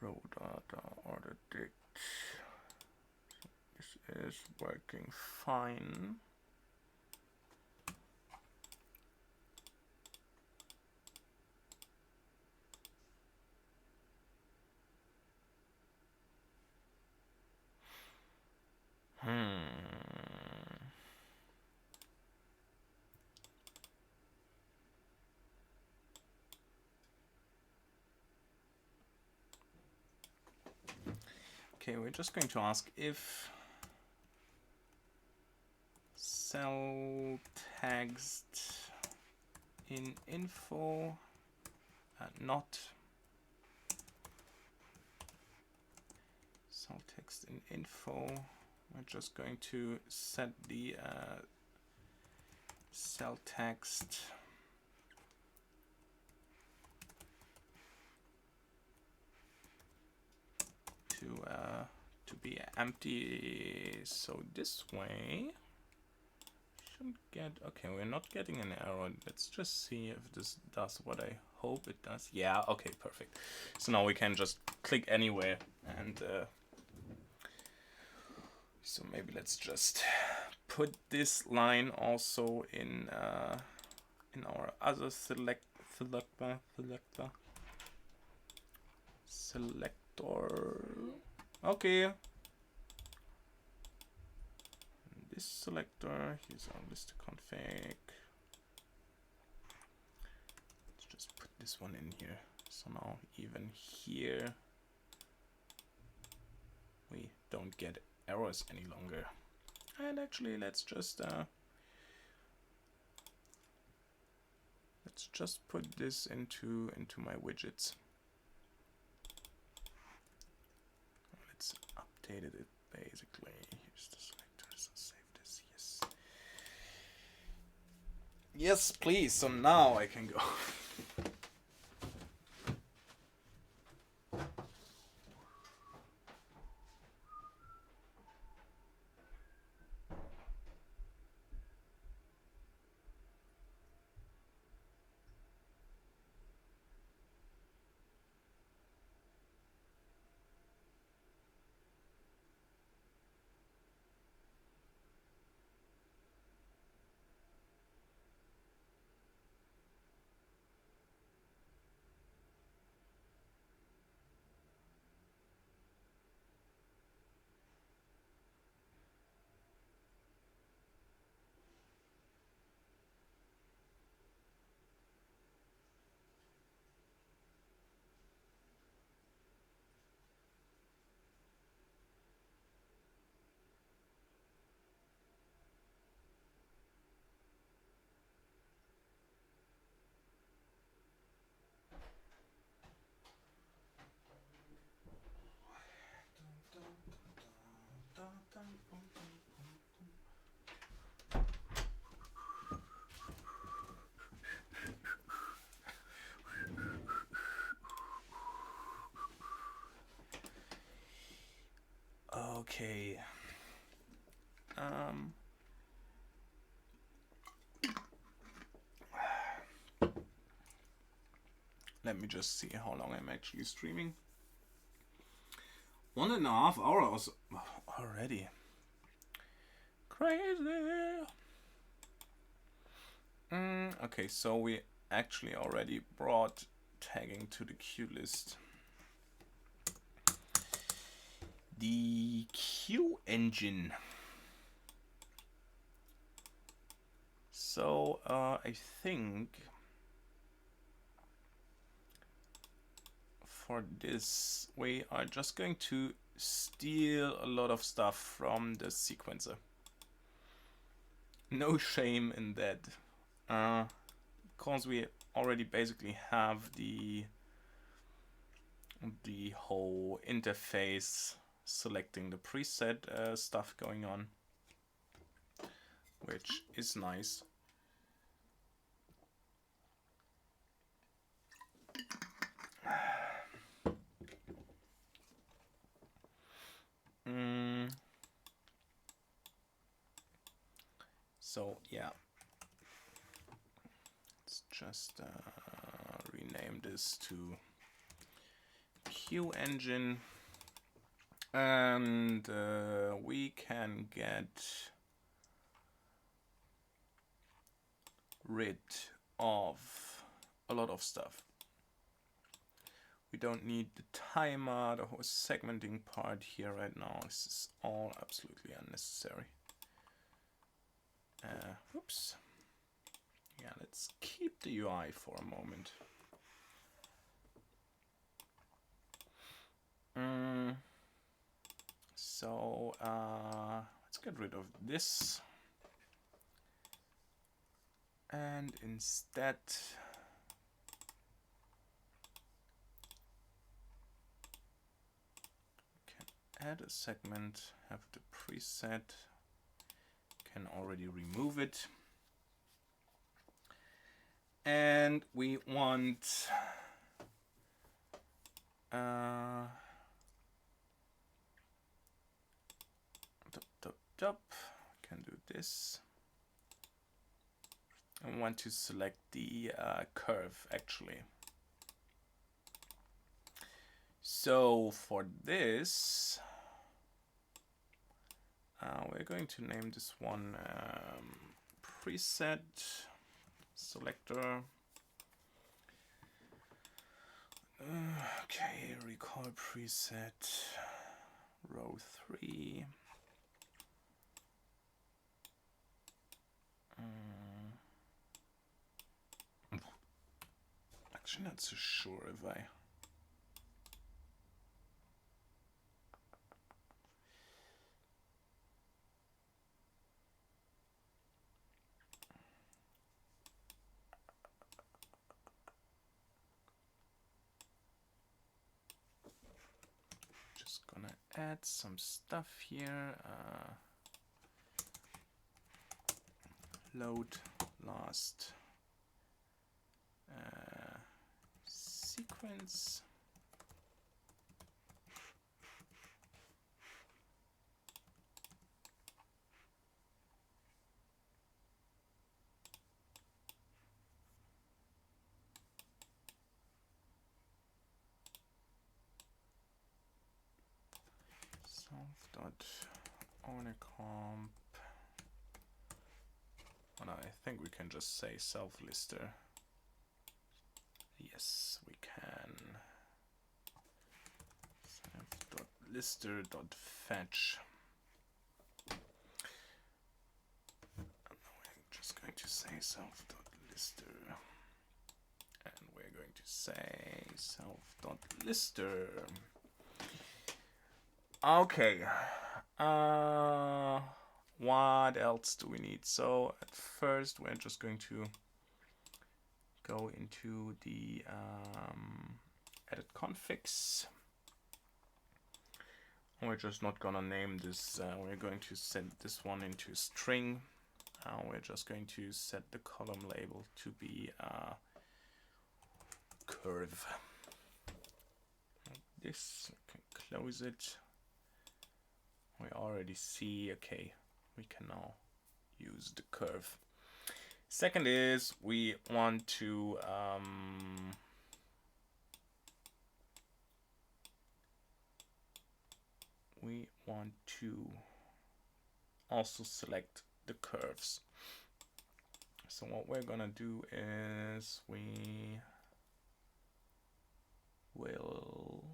Row data order dict. This is working fine. Okay, we're just going to ask if cell text in info not cell text in info. We're just going to set the cell text to be empty. So this way shouldn't get. Okay, we're not getting an error. Let's just see if this does what I hope it does. Yeah. Okay. Perfect. So now we can just click anywhere and. So maybe let's just put this line also in our other selector. Okay. And this selector, here's our list config. Let's just put this one in here. So now even here we don't get errors any longer. And actually let's just put this into my widgets. Let's update it basically. Here's the selector, so save this, yes. Yes, please, so now I can go. Okay. Let me just see how long I'm actually streaming. 1.5 hours already. Crazy. Okay, so we actually already brought tagging to the queue list. The queue engine. So I think for this we are just going to steal a lot of stuff from the sequencer. No shame in that, because we already basically have the whole interface selecting the preset stuff going on, which is nice. So yeah, let's just rename this to queue engine, and we can get rid of a lot of stuff. We don't need the timer, the whole segmenting part here right now. This is all absolutely unnecessary. Oops. Yeah, let's keep the UI for a moment. So let's get rid of this. And instead, we can add a segment, have the preset, can already remove it. And we want can do this. I want to select the curve actually. So for this, we're going to name this one preset selector. Okay, recall preset row 3. Actually, not so sure if I. Just gonna add some stuff here. Load last sequence. Self.onym. Well, I think we can just say self-lister. Yes, we can. Self.lister.fetch. We're just going to say self.lister. And we're going to say self.lister. Okay. What else do we need? So at first we're just going to go into the edit configs. We're just not gonna name this. We're going to set this one into a string. We're just going to set the column label to be curve. Like this, we can close it. We already see, okay, we can now use the curve. Second is we want to also select the curves. So what we're gonna do is we will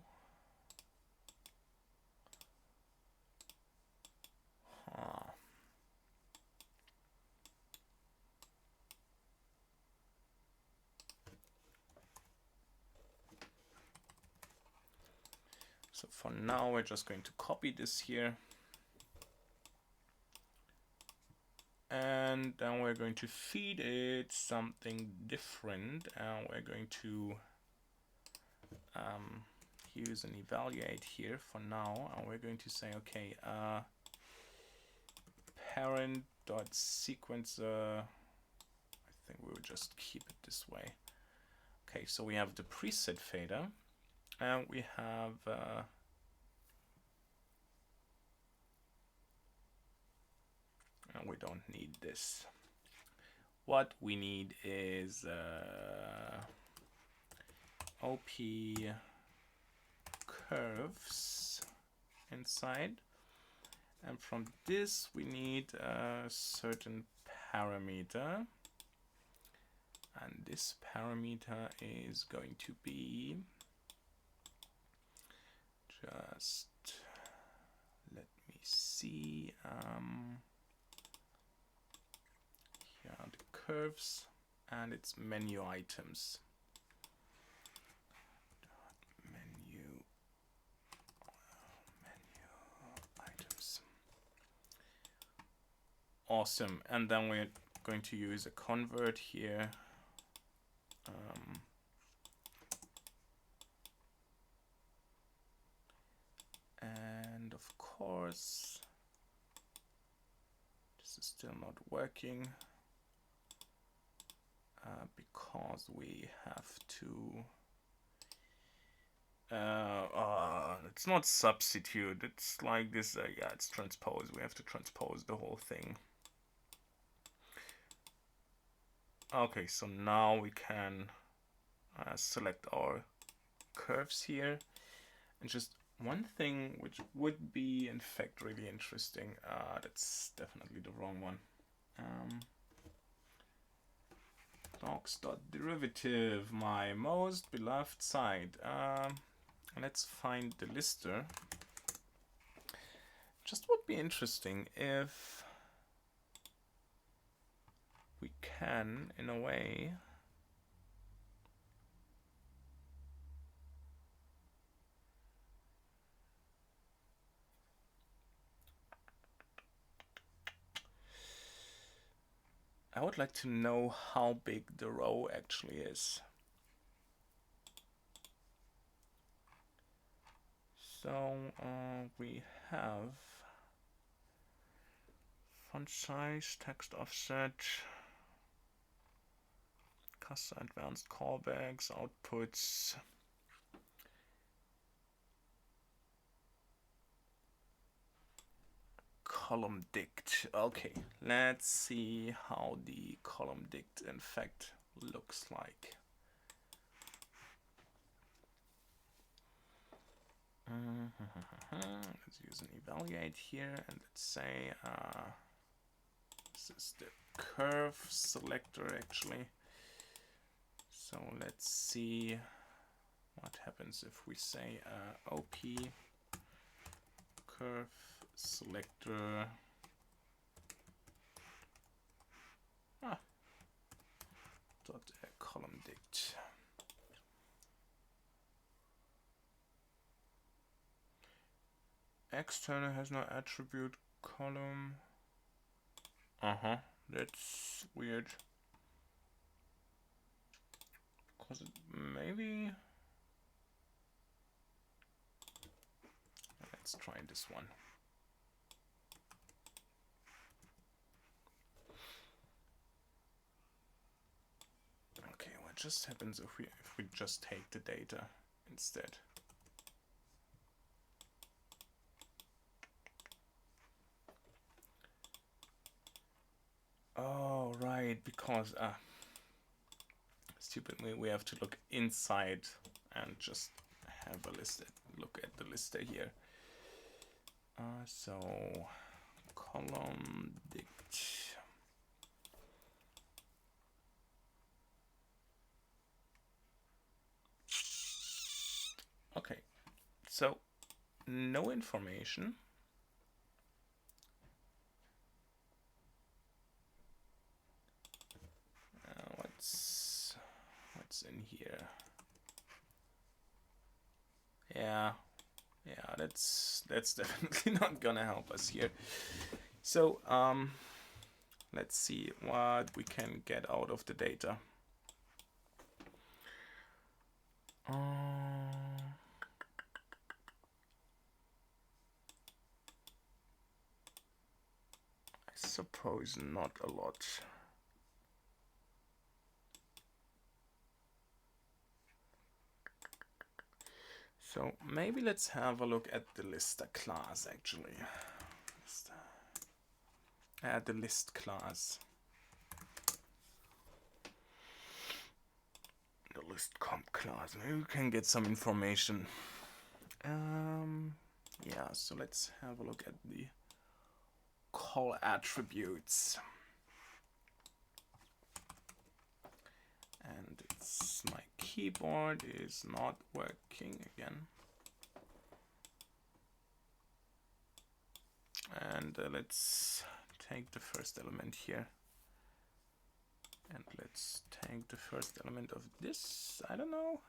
so for now we're just going to copy this here, and then we're going to feed it something different, and we're going to use an evaluate here for now, and we're going to say, okay, parent.sequencer, I think we will just keep it this way. Okay, so we have the preset fader, and we have and we don't need this. What we need is OP curves inside, and from this we need a certain parameter, and this parameter is going to be, just let me see, here are the curves, and it's menu items. Menu items. Awesome. And then we're going to use a convert here. And of course, this is still not working because we have to it's not substitute, it's like this, yeah, it's transpose. We have to transpose the whole thing. Okay, so now we can select our curves here. And just one thing which would be in fact really interesting, that's definitely the wrong one. Docs.derivative, my most beloved site. Let's find the lister. Just would be interesting if we can, in a way, I would like to know how big the row actually is. So we have font size, text offset, custom advanced callbacks, outputs. Column dict. Okay, let's see how the column dict in fact looks like. Let's use an evaluate here and let's say this is the curve selector actually. So let's see what happens if we say OP curve selector dot column dict. External has no attribute column. That's weird. Cause it maybe. Let's try this one. Okay, what just happens if we just take the data instead? Oh right, because stupidly we have to look inside and just have a list. Look at the lister here. So column dict. Okay, so no information. What's in here? Yeah, that's definitely not gonna help us here. So let's see what we can get out of the data. I suppose not a lot. So maybe let's have a look at the lister class actually. Add the list class. The list comp class. Maybe we can get some information. Yeah, so let's have a look at the call attributes. And it's my keyboard is not working again. And let's take the first element here. And let's take the first element of this. I don't know.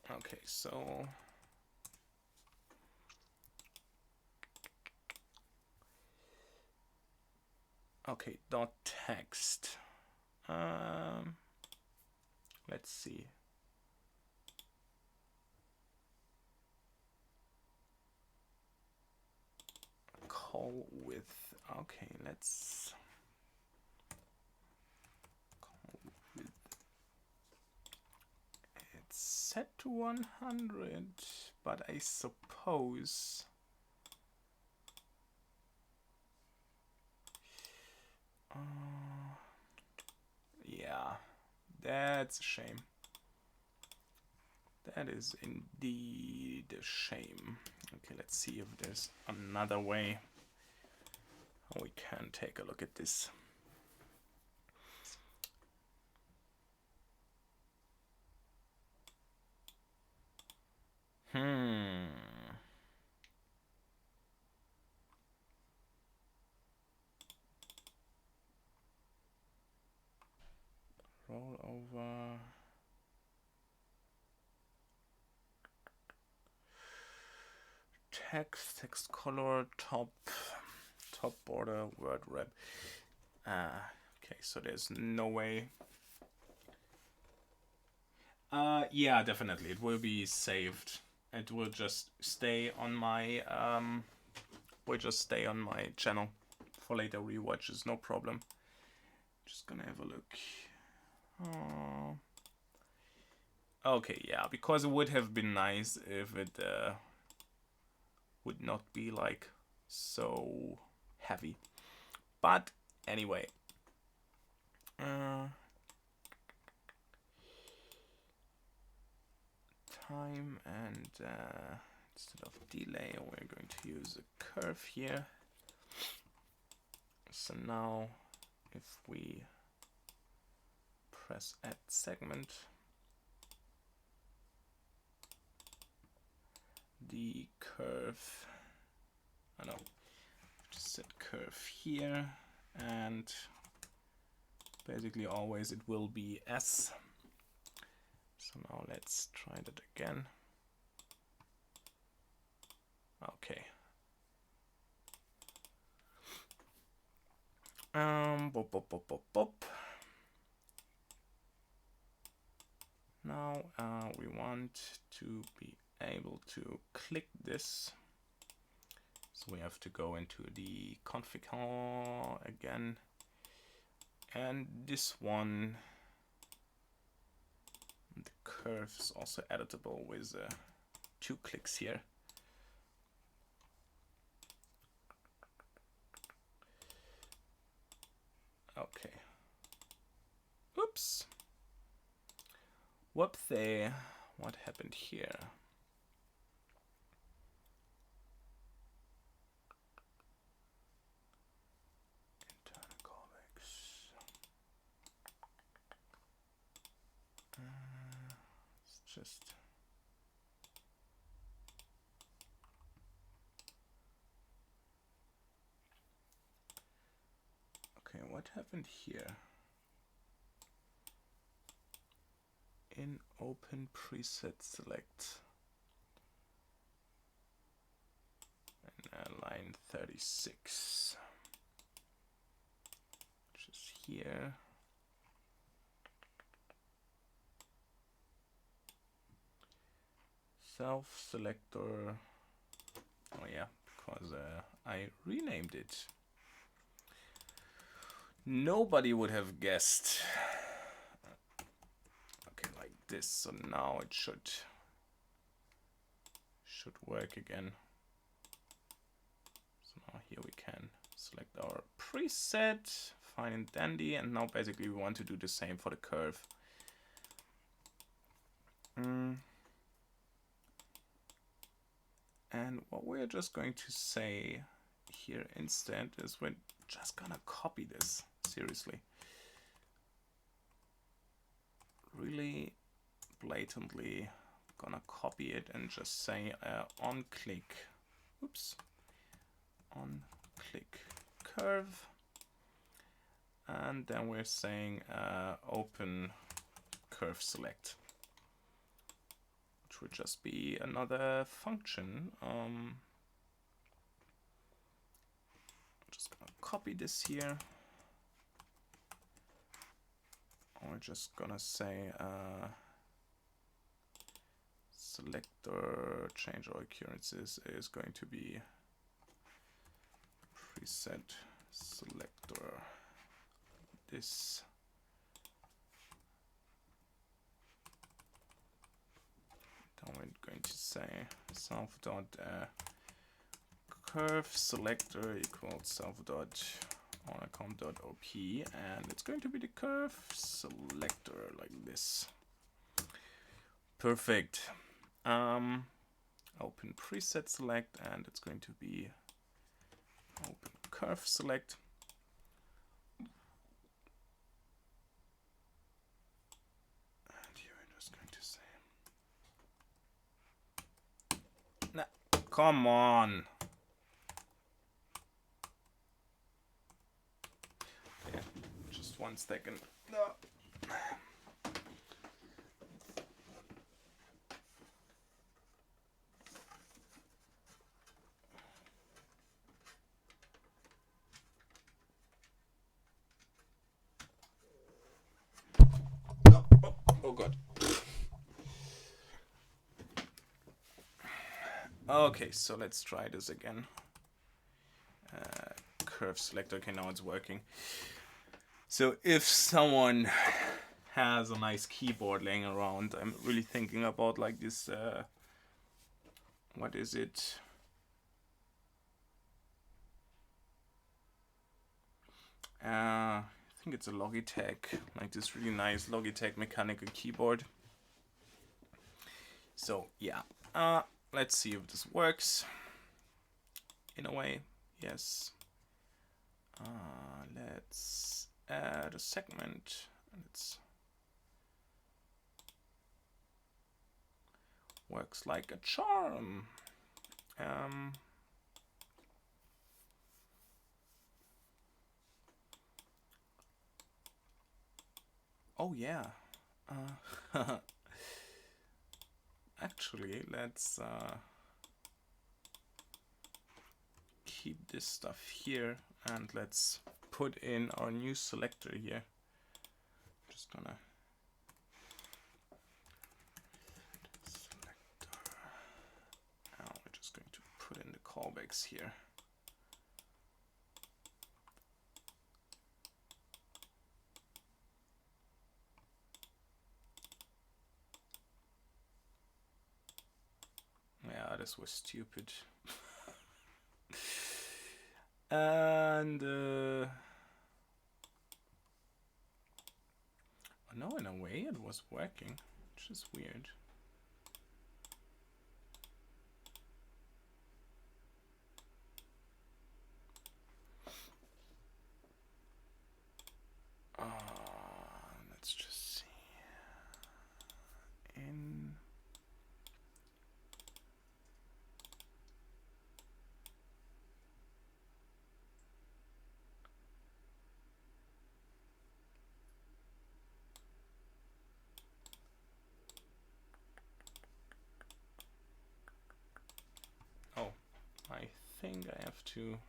Okay, so Okay, dot text. Let's see. Call with. Okay, let's call with. It's set to 100, but I suppose. Yeah, that's a shame. That is indeed a shame. Okay, let's see if there's another way how we can take a look at this. Roll over. Text color, top border, word wrap. Okay, so there's no way. Yeah, definitely, it will be saved. It will just stay on my channel for later rewatches, no problem. Just gonna have a look. Oh. Okay, yeah, because it would have been nice if it would not be like so heavy. But anyway, time, and instead of delay we're going to use a curve here. So now if we press add segment, the curve, just set curve here, and basically always it will be S. So now let's try that again. Okay. Now we want to be able to click this. So we have to go into the config again. And this one, the curve is also editable with 2 clicks here. Okay. Oops. Whoopsie. What happened here? Internal callbacks. It's just. Okay, what happened here? In open preset select and line 36, which is here. Self selector. Oh yeah, because I renamed it. Nobody would have guessed. Okay, like this. So now it should work again. So now here we can select our preset, fine and dandy, and now basically we want to do the same for the curve. And what we're just going to say here instead is we're just gonna copy this, seriously. Really blatantly gonna copy it and just say on click, on click curve, and then we're saying open curve select, which would just be another function. I'm just gonna copy this here, we're just gonna say selector change all occurrences is going to be preset selector this. Then we're going to say self dot curve selector equals self dot onym dot op, and it's going to be the curve selector like this. Perfect. Open preset select, and it's going to be open curve select. And here we're just going to say, nah, come on. Okay, just 1 second. No. Oh god. Okay, so let's try this again. Curve select. Okay, now it's working. So if someone has a nice keyboard laying around, I'm really thinking about like this, what is it? I think it's a Logitech, like this really nice Logitech mechanical keyboard. So yeah, let's see if this works. In a way, yes. Let's add a segment. It's works like a charm. Oh yeah. Actually, let's keep this stuff here, and let's put in our new selector here. Just gonna selector. Now we're just going to put in the callbacks here. Yeah, this was stupid. And oh no, in a way it was working, which is weird. Let's just see. In I think I have to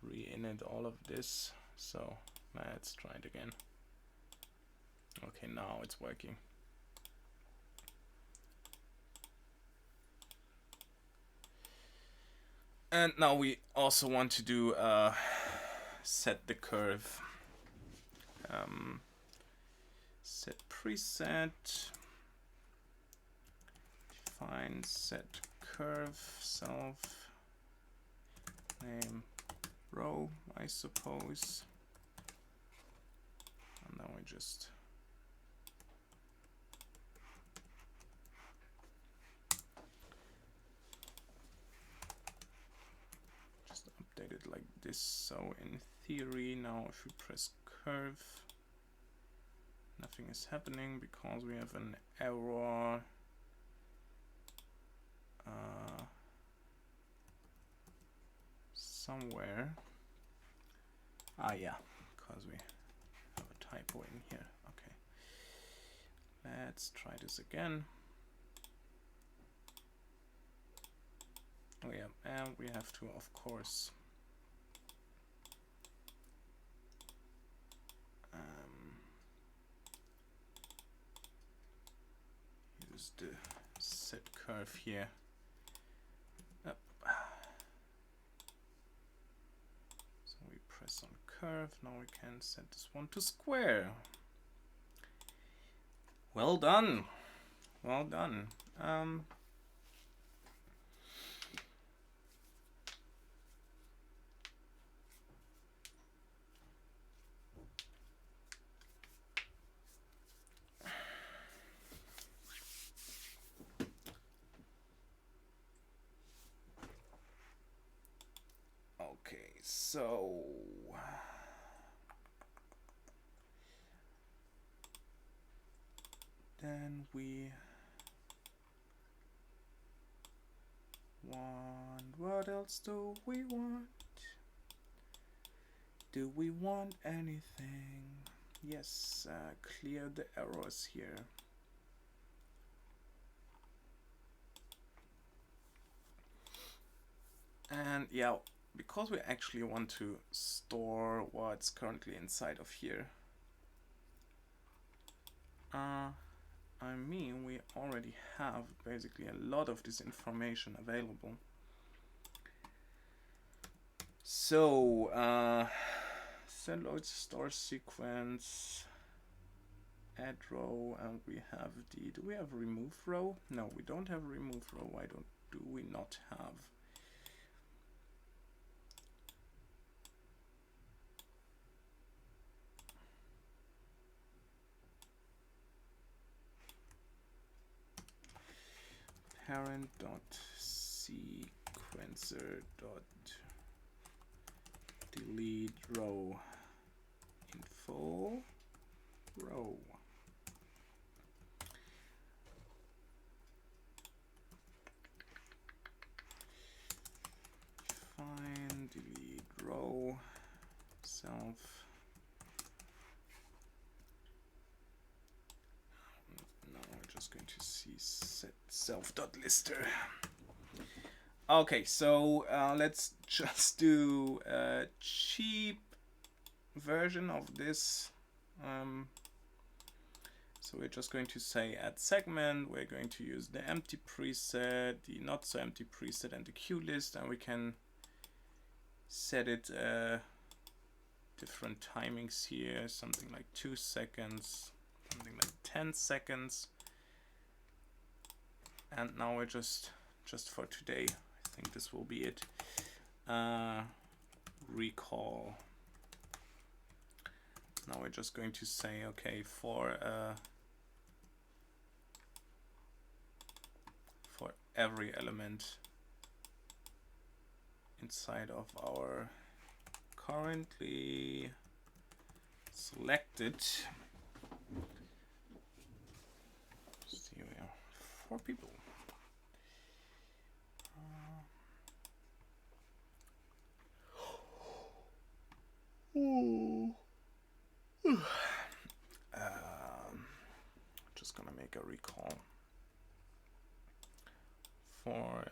re-init all of this, so let's try it again. Okay, now it's working. And now we also want to do set the curve. Set preset, define set curve self name row, I suppose, and then we just update it like this. So in theory, now if we press curve, nothing is happening because we have an error. Somewhere. Yeah, because we have a typo in here. Okay. Let's try this again. Oh yeah, and we have to, of course, use the set curve here. Up. So we press on curve. Now we can set this one to square. Well done. Well done. Okay, so then we want, what else do we want? Do we want anything? Yes, clear the errors here. And yeah, because we actually want to store what's currently inside of here, I mean, we already have basically a lot of this information available. So, set load store sequence, add row, and we have the, do we have remove row? No, we don't have remove row. Why do we not have? Parent dot sequencer dot delete row info row. Define delete row self. Now we're just going to see set self.lister. Okay, so let's just do a cheap version of this. So we're just going to say add segment. We're going to use the empty preset, the not so empty preset, and the queue list, and we can set it different timings here, something like 2 seconds, something like 10 seconds. And now we're just for today, I think this will be it. Recall. Now we're just going to say, okay, for every element inside of our currently selected, see, we have 4 people. Just gonna make a recall for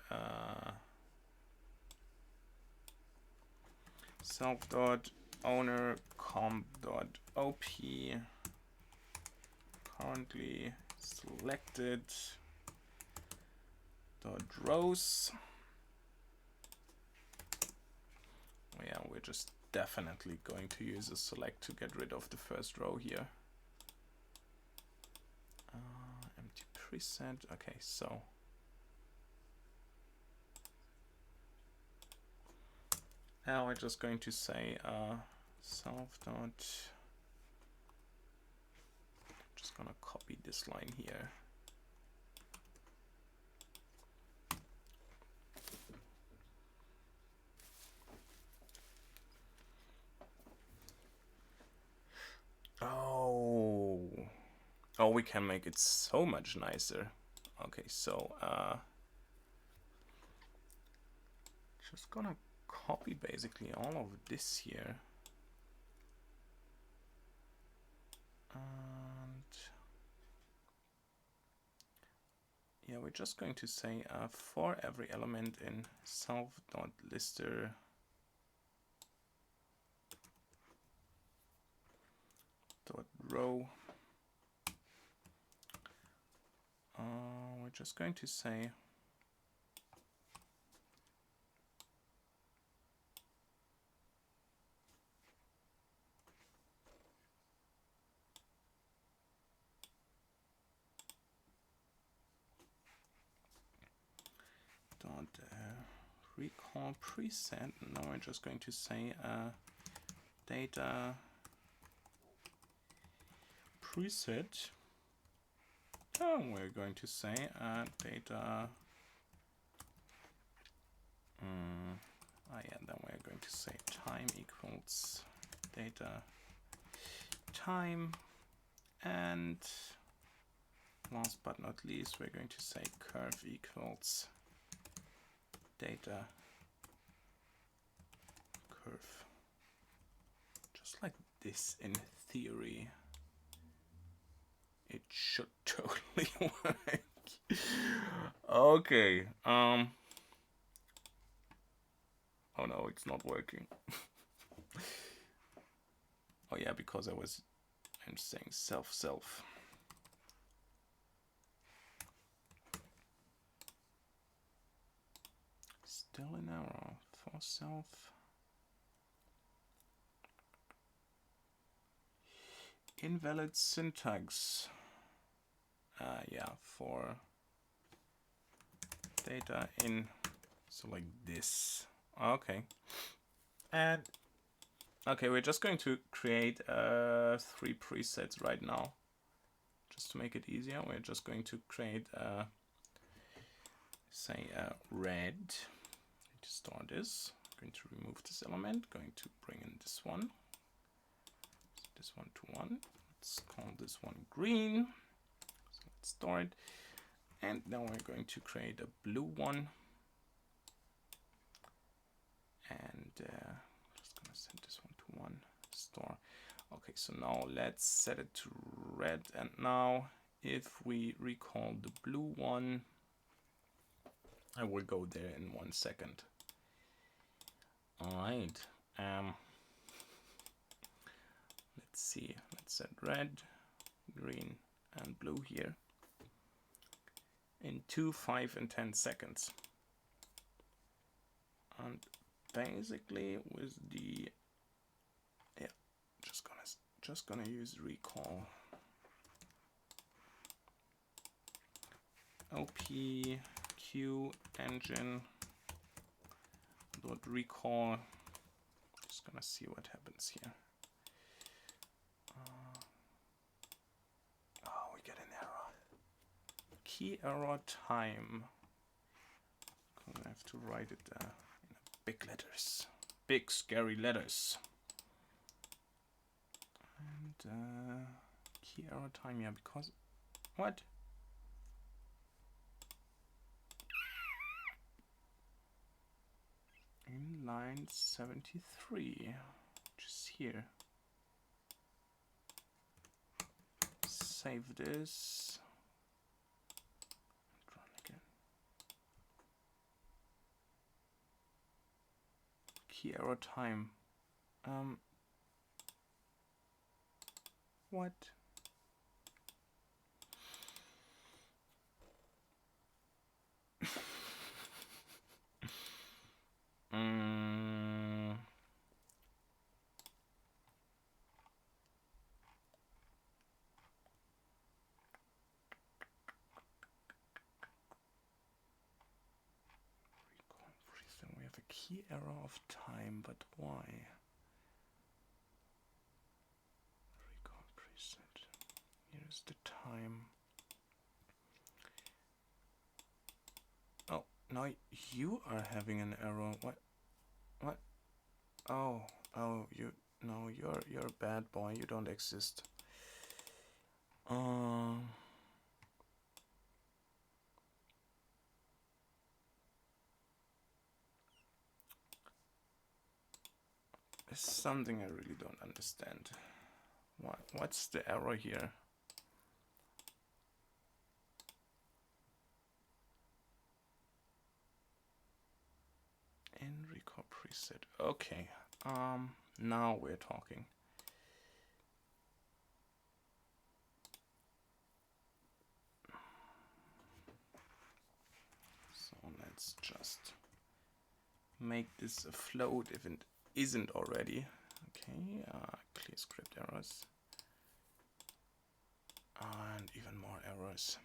self.owner comp.op currently selected .rows. Yeah, we're just definitely going to use a select to get rid of the first row here. Empty preset. Okay, so now we're just going to say self dot. Just gonna copy this line here. Oh, we can make it so much nicer. Okay, so just gonna copy basically all of this here. And yeah, we're just going to say for every element in self.lister .row just going to say dot recall preset. Now we're just going to say data preset. Oh, we're going to say data. Yeah, then we're going to say time equals data time, and last but not least, we're going to say curve equals data curve. Just like this in theory. It should totally work. Okay. Oh no, it's not working. Oh yeah, because I'm saying self. Still an error for self. Invalid syntax. Yeah, for data in, so like this. Okay. And okay, we're just going to create 3 presets right now. Just to make it easier, we're just going to create say red. To store this, I'm going to remove this element, going to bring in this one. This one to 1. Let's call this one green. So let's store it. And now we're going to create a blue one. And just gonna set this one to 1. Store. Okay, so now let's set it to red. And now if we recall the blue one, I will go there in 1 second. All right. Let's see. Let's set red, green, and blue here in 2, 5, and 10 seconds. And basically, with the just gonna use recall. OP Q engine dot recall. Just gonna see what happens here. Oh, we get an error. Key error time. I'm gonna have to write it in big letters, big scary letters. And key error time, yeah, because what? In line 73, which is here. Save this. And run again. Key error time. What? We have a key error of time, but why? Recall preset. Here's the time. Oh, now you are having an error. What? Oh, you're a bad boy. You don't exist. There's something I really don't understand. What's the error here? In recall preset. Okay. Now we're talking. let's just make this a float if it isn't already. Okay, clear script errors. And even more errors.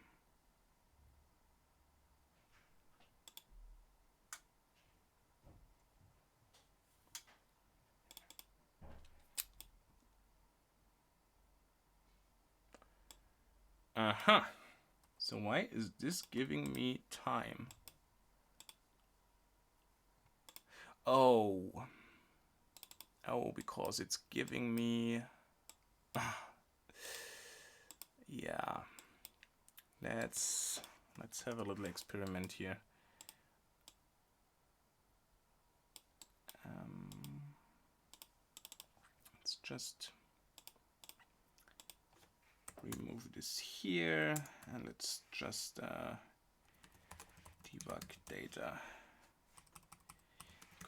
Aha! So why is this giving me time? Oh, because it's giving me. Yeah. Let's have a little experiment here. Let's just remove this here, and let's just debug data.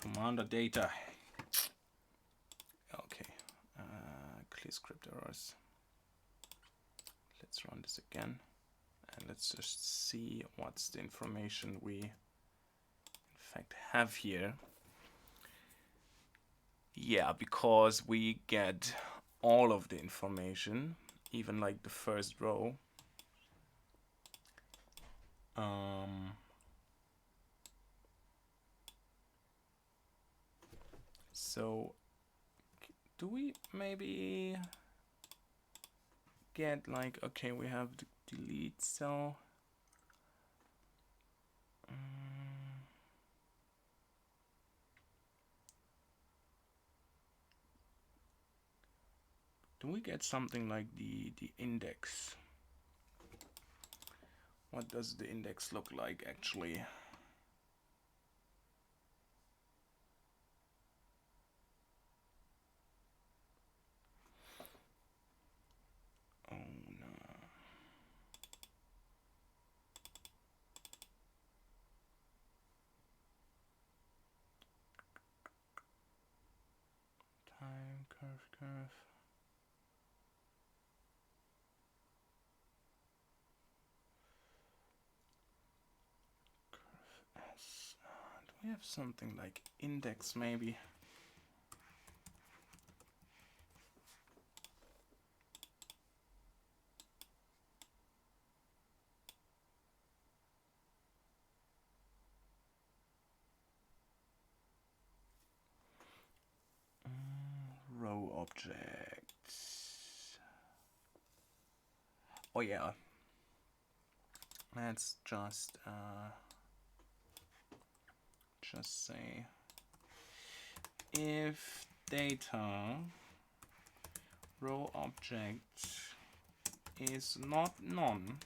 Commander data. Okay. Clear script errors. Let's run this again, and let's just see what's the information we in fact have here. Yeah, because we get all of the information, even like the first row. So do we maybe get like, okay, we have the delete cell. Do we get something like the index? What does the index look like actually? Oh no. Time curve. Do we have something like index maybe? Row objects. Oh yeah. Let's just say if data row object is not none.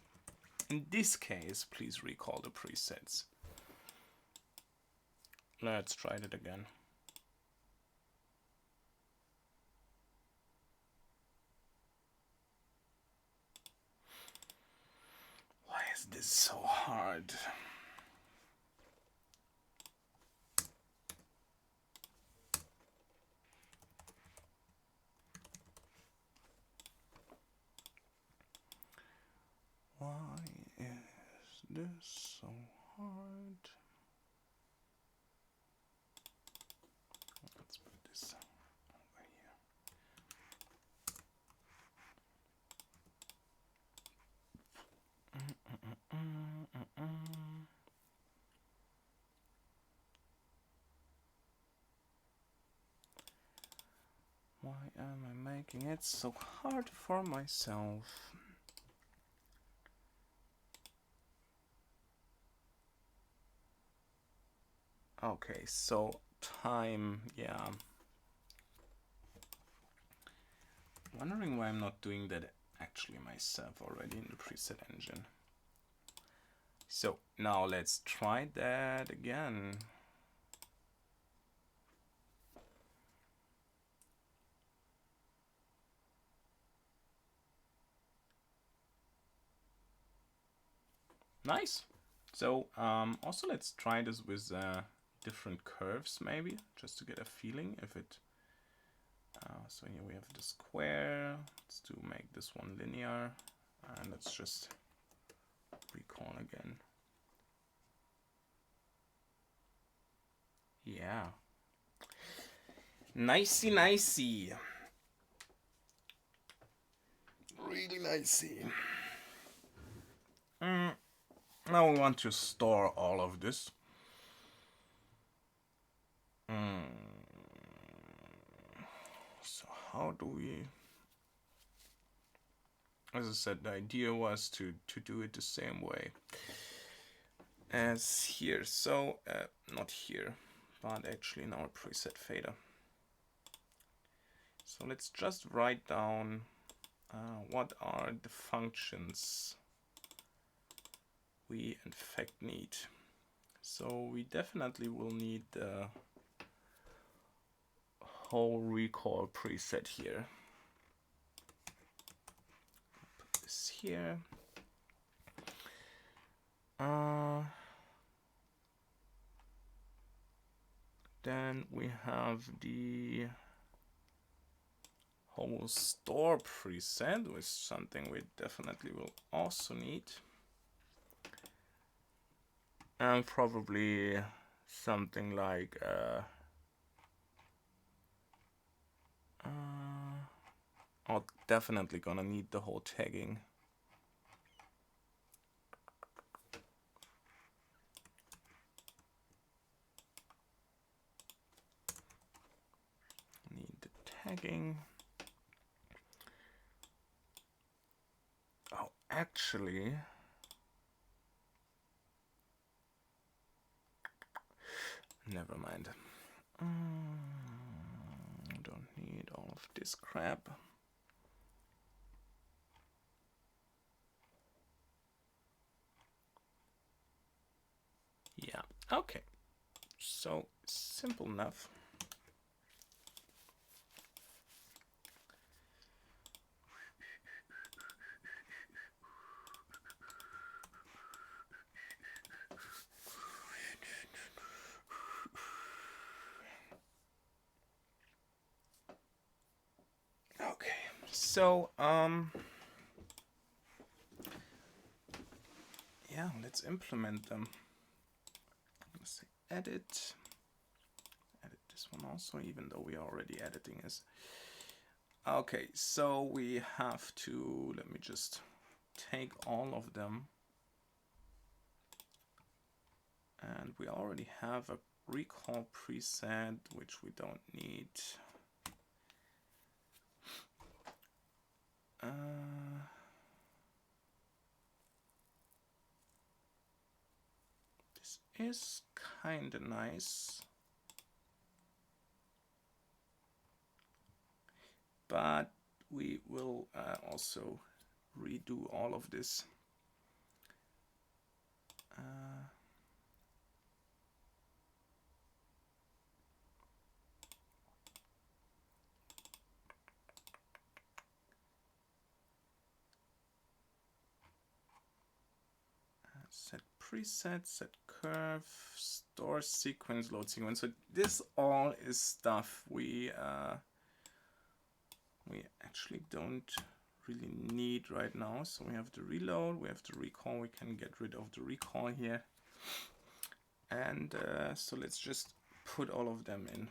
In this case, please recall the presets. Let's try it again. Why is this so hard? Why is this so hard? Let's put this over here. Why am I making it so hard for myself? Okay, so time, yeah. Wondering why I'm not doing that actually myself already in the preset engine. So now let's try that again. Nice. So also let's try this with different curves maybe, just to get a feeling if it. So here we have the square. Let's make this one linear, and let's just recall again. Yeah. Nicey, nicey. Really nicey. Now we want to store all of this. So how do we... As I said, the idea was to do it the same way as here. So, not here, but actually in our preset fader. So let's just write down what are the functions we in fact need. So we definitely will need the whole recall preset here. Put this here. Then we have the whole store preset, which is something we definitely will also need. And probably something like oh, definitely gonna need the whole tagging. Need the tagging. Oh, actually, never mind. Don't need all of this crap. Yeah, okay. So simple enough. Okay, so yeah, let's implement them. Let's say edit this one also, even though we are already editing this. Okay, so we have to, let me just take all of them, and we already have a recall preset which we don't need. This is kind of nice, but we will also redo all of this. Set preset, set curve, store sequence, load sequence. So this all is stuff we actually don't really need right now. So we have the reload, we have the recall, we can get rid of the recall here. And so let's just put all of them in.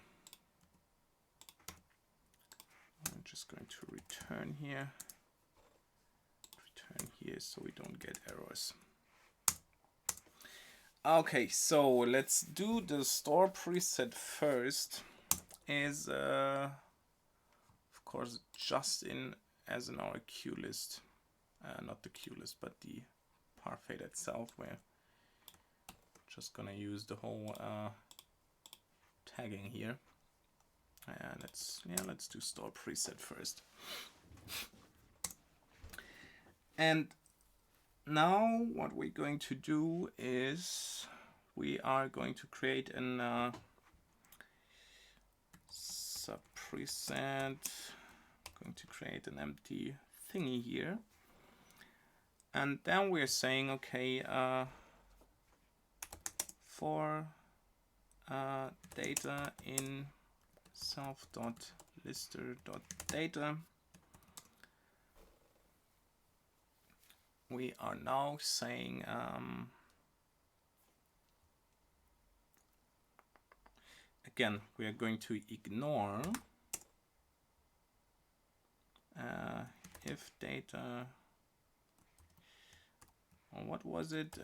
I'm just going to return here so we don't get errors. Okay, so let's do the store preset first. Is of course just as in our queue list, not the queue list, but the par fader itself. We're just gonna use the whole tagging here, and let's do store preset first. And now what we're going to do is we are going to create an sub preset. Going to create an empty thingy here, and then we're saying, okay, for data in self.lister.data, we are now saying again, we are going to ignore if data, or what was it?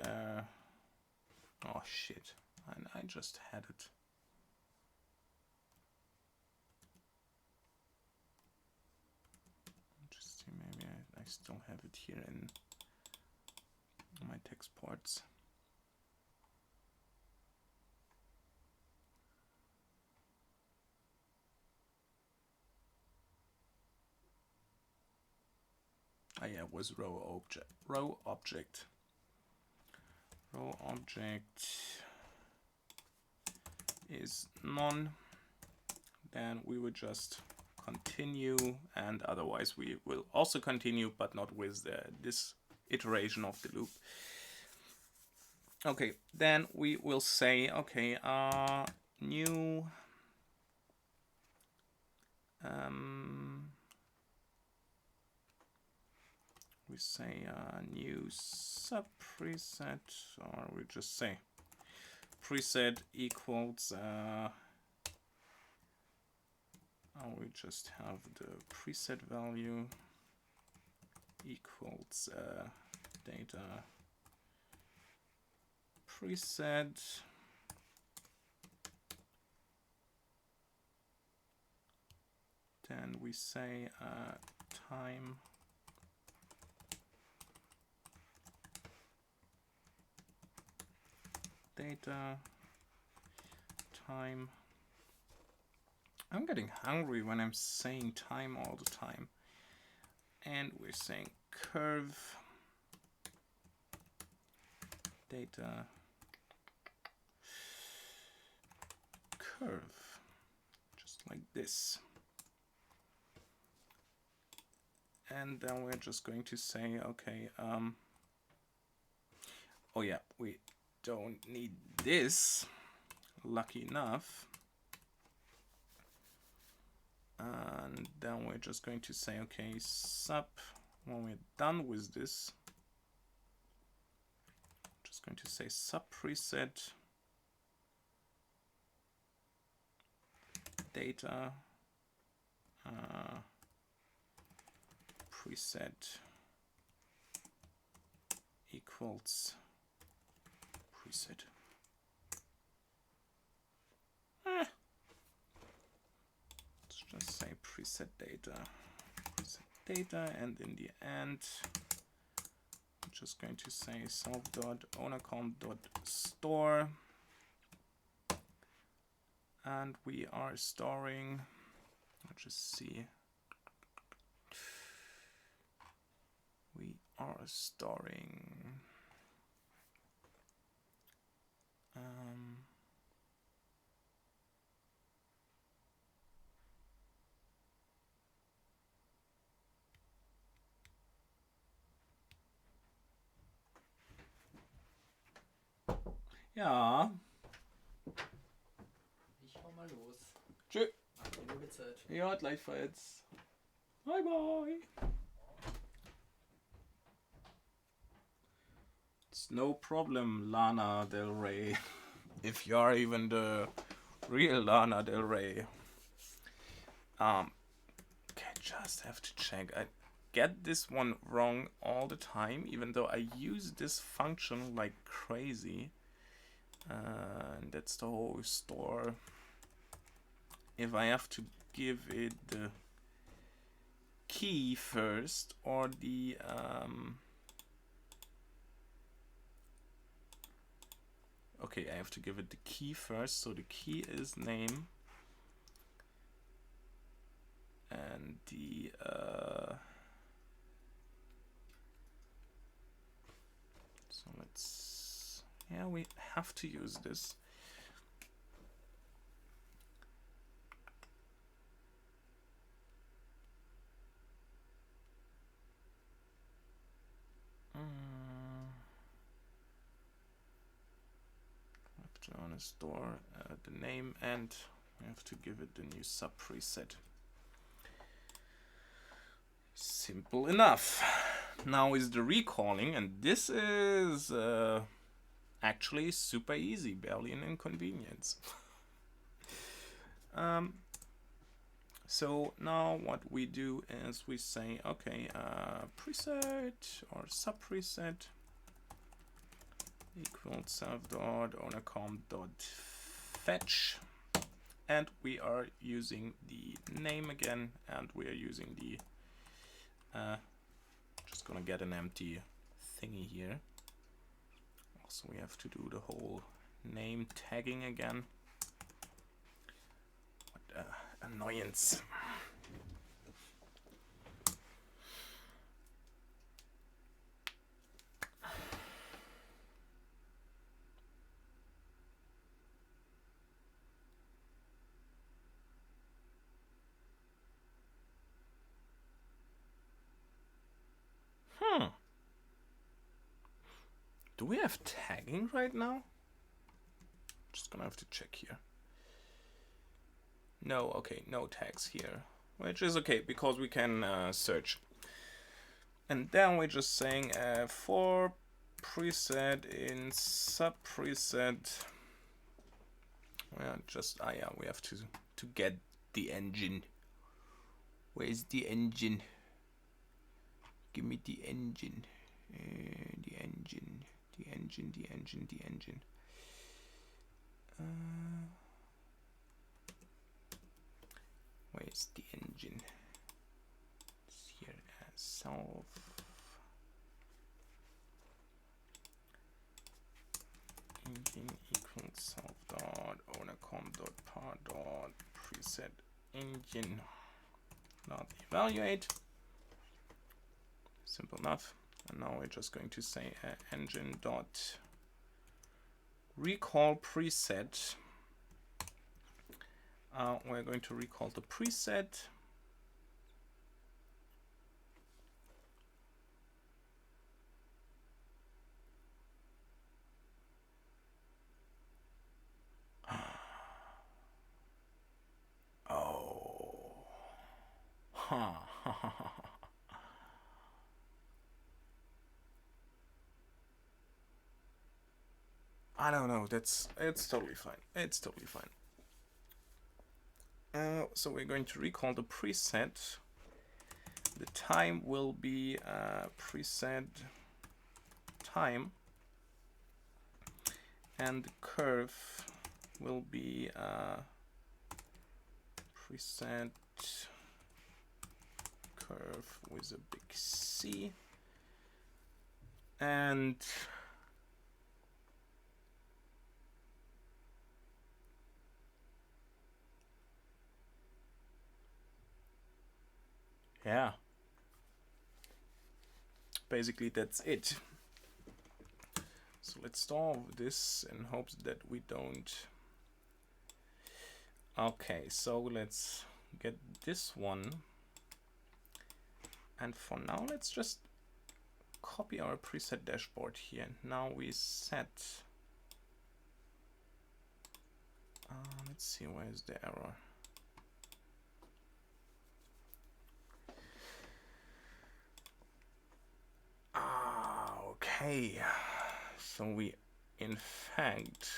Oh shit, I just had it. Just see, maybe I still have it here in my text ports. Oh yeah, it was row object. Row object is none. Then we would just continue, and otherwise we will also continue, but not with this iteration of the loop. Okay, then we will say, okay, new we say new sub preset, or we just say preset equals we just have the preset value equals data preset. Then we say time data time. I'm getting hungry when I'm saying time all the time. And we're saying curve data curve, just like this. And then we're just going to say, okay, oh yeah, we don't need this, lucky enough. And then we're just going to say, okay, sub, when we're done with this, I'm just going to say sub preset data preset equals preset. Let's just say preset data, and in the end, I'm just going to say self.ownaccount.store, and we are storing. Let's just see. We are storing ja. Ich hau mal los. Tschö. Ach, die liebe Zeit. Ja, gleichfalls. Bye bye. It's no problem, Lana Del Rey. If you are even the real Lana Del Rey. Okay, just have to check. I get this one wrong all the time, even though I use this function like crazy. And that's the whole store. If I have to give it the key first, or the okay, I have to give it the key first, so the key is name, and the so let's, yeah, we have to use this. On a store, the name, and we have to give it the new sub preset. Simple enough. Now is the recalling, and this is actually super easy, barely an inconvenience. So now what we do is we say, okay, preset or sub preset equals self.ownercom.fetch, and we are using the name again, and we are using the just gonna get an empty thingy here. Also, we have to do the whole name tagging again. What annoyance. Do we have tagging right now? Just gonna have to check here. No, okay, no tags here, which is okay because we can search. And then we're just saying for preset in sub preset. Well, just yeah, we have to get the engine. Where's the engine? Give me the engine. The engine. The engine. The engine. The engine. Where's the engine? It's here as self. Engine equals self dot ownercom dot par dot preset engine dot evaluate. Simple enough. And now we're just going to say engine dot recall preset. We're going to recall the preset. Oh. I don't know. It's totally fine. It's totally fine. So we're going to recall the preset. The time will be preset time, and the curve will be preset curve with a big C, and yeah, basically that's it. So let's start this in hopes that we don't. Okay, so let's get this one, and for now let's just copy our preset dashboard here. Now we set let's see, where is the error? Okay, so we in fact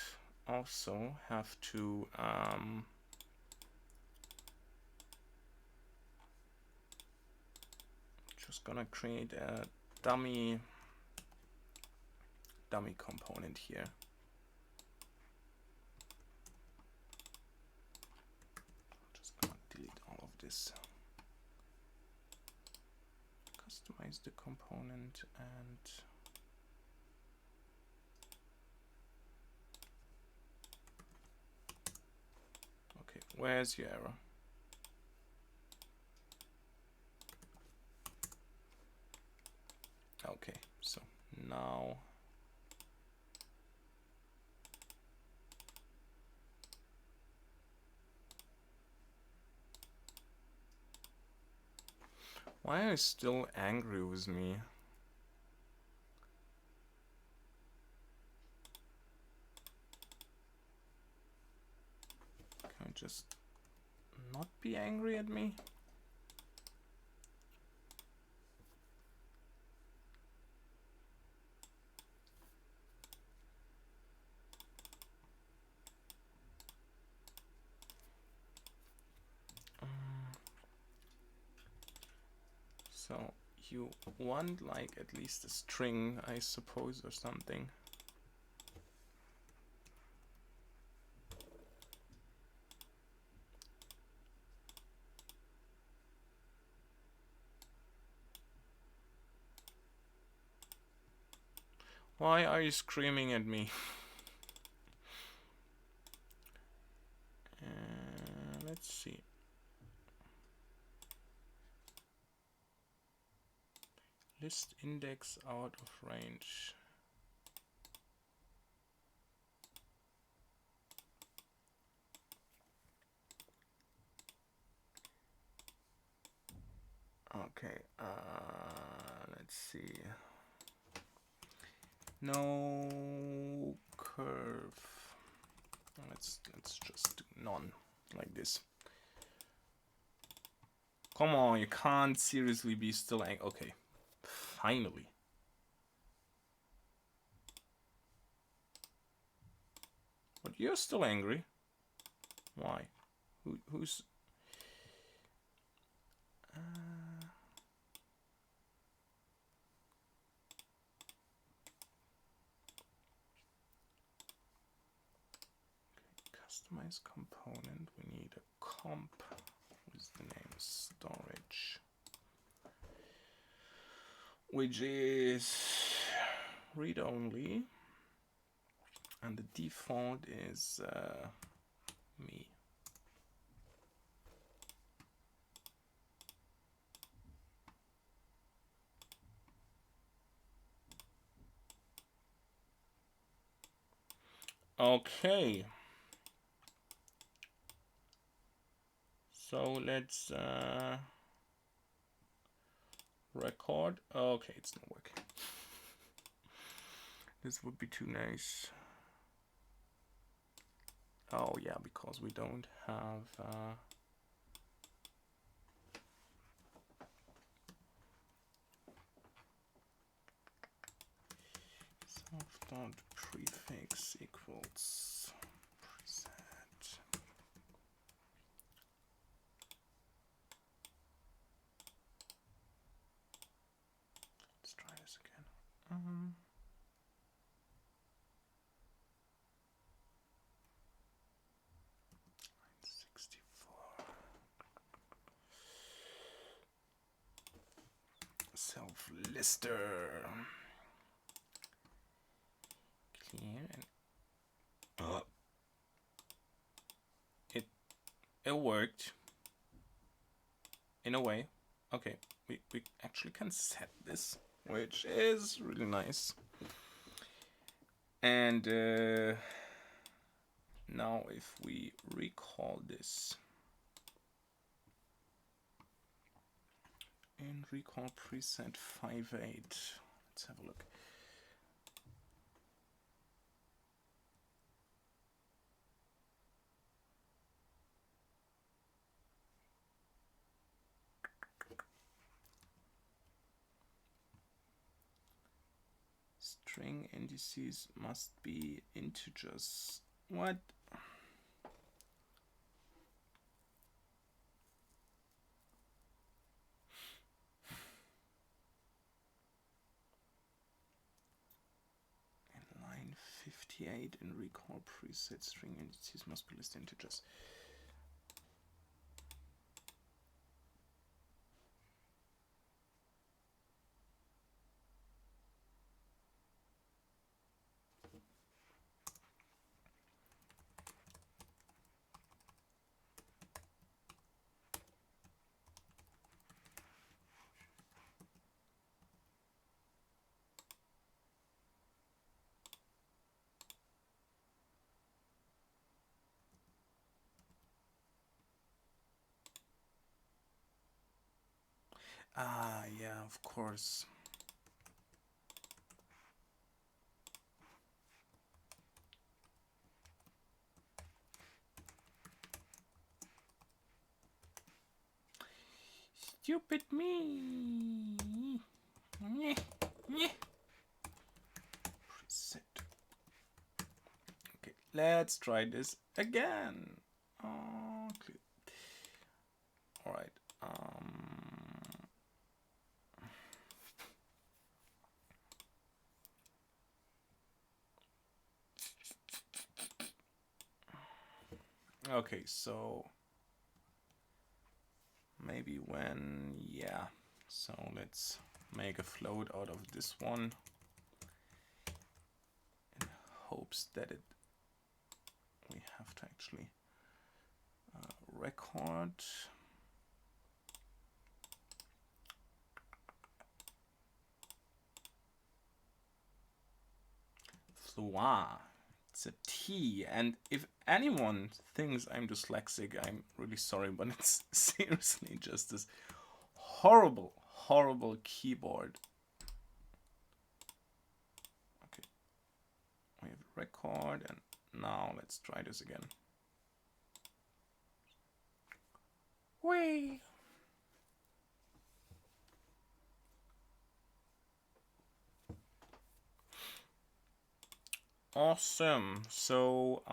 also have to just gonna create a dummy component here. Just gonna delete all of this. Customize the component and okay, where's your error? Okay, so now why are you still angry with me? Can I just not be angry at me? So you want like at least a string, I suppose, or something. Why are you screaming at me? Let's see. List index out of range. Okay, let's see. No curve. Let's just do none, like this. Come on, you can't seriously be still angry. Okay, finally. But you're still angry. Why? Who's... Customize component. We need a comp with the name storage, which is read only, and the default is me. Okay. So let's record. Okay, it's not working. This would be too nice. Oh yeah, because we don't have soft.prefix equals preset. Let's try this again. 64. Self-lister. Clear and it worked in a way. Okay, we actually can set this, which is really nice. And now if we recall this and recall preset 5.8, let's have a look. String indices must be integers. What? In line 58 in recall preset, string indices must be listed integers. Ah, yeah, of course. Stupid me. Preset. Okay, let's try this again. Okay. All right. Okay, so maybe when, yeah. So let's make a float out of this one in hopes that we have to actually record. Floir. It's a T, and if anyone thinks I'm dyslexic, I'm really sorry, but it's seriously just this horrible, horrible keyboard. Okay, we have record, and now let's try this again. Whee! Awesome. So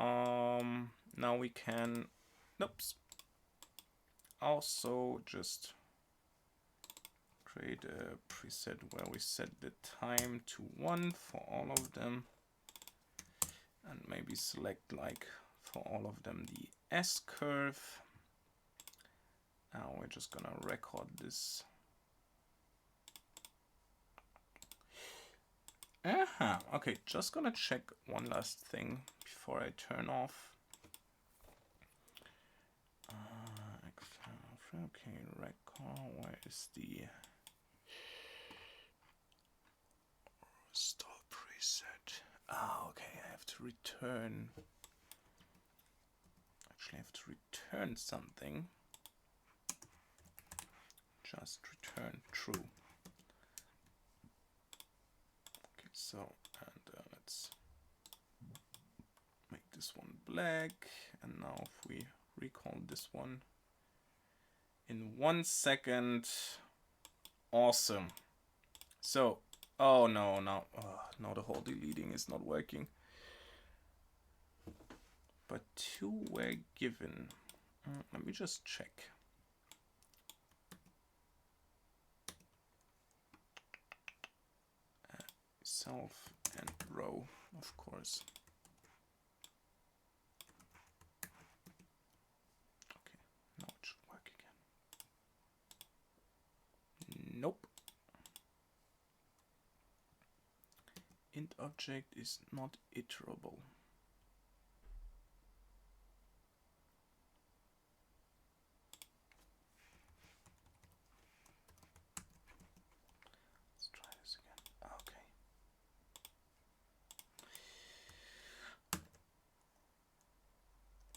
now we can, oops, also just create a preset where we set the time to 1 for all of them, and maybe select like for all of them the S curve. Now we're just gonna record this. Okay, just gonna check one last thing before I turn off. Okay, record, where is the start preset? Okay, I have to return. Actually, I have to return something. Just return true. Okay, so, and let's make this one black. And now if we recall this one in 1 second, awesome. So, oh no, now the whole deleting is not working. But 2 were given. Let me just check. Self and row, of course. Okay, now it should work again. Nope. Int object is not iterable. Let's try this again. Okay.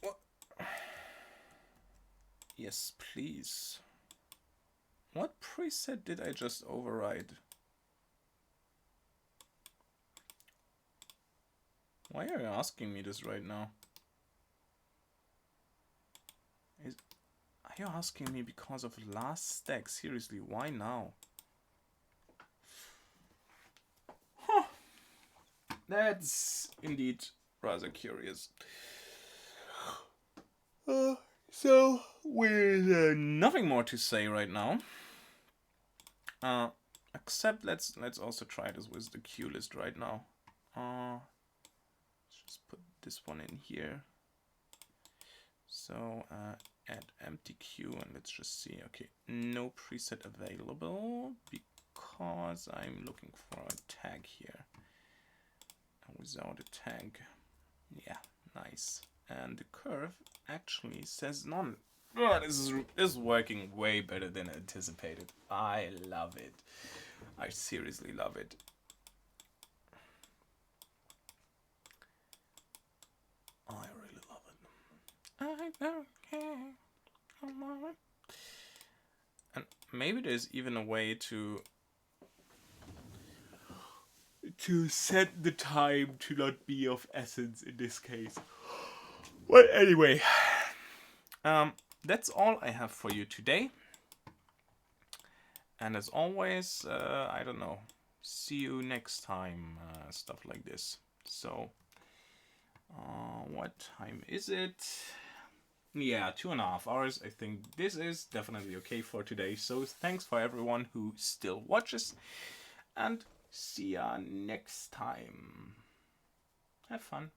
What? Yes, please. What preset did I just override? Why are you asking me this right now? Are you asking me because of last stack? Seriously, why now? Huh. That's indeed rather curious. So, with nothing more to say right now, except let's also try this with the queue list right now. Let's just put this one in here. So add empty queue, and let's just see. Okay, no preset available because I'm looking for a tag here. And without a tag, yeah, nice. And the curve actually says none. Oh, this is working way better than anticipated. I love it. I seriously love it. I really love it. I don't care. I love it. And maybe there's even a way to set the time to not be of essence in this case. Well, anyway, that's all I have for you today. And as always, I don't know, see you next time, stuff like this. So, what time is it? Yeah, 2.5 hours. I think this is definitely okay for today. So thanks for everyone who still watches, and see ya next time. Have fun.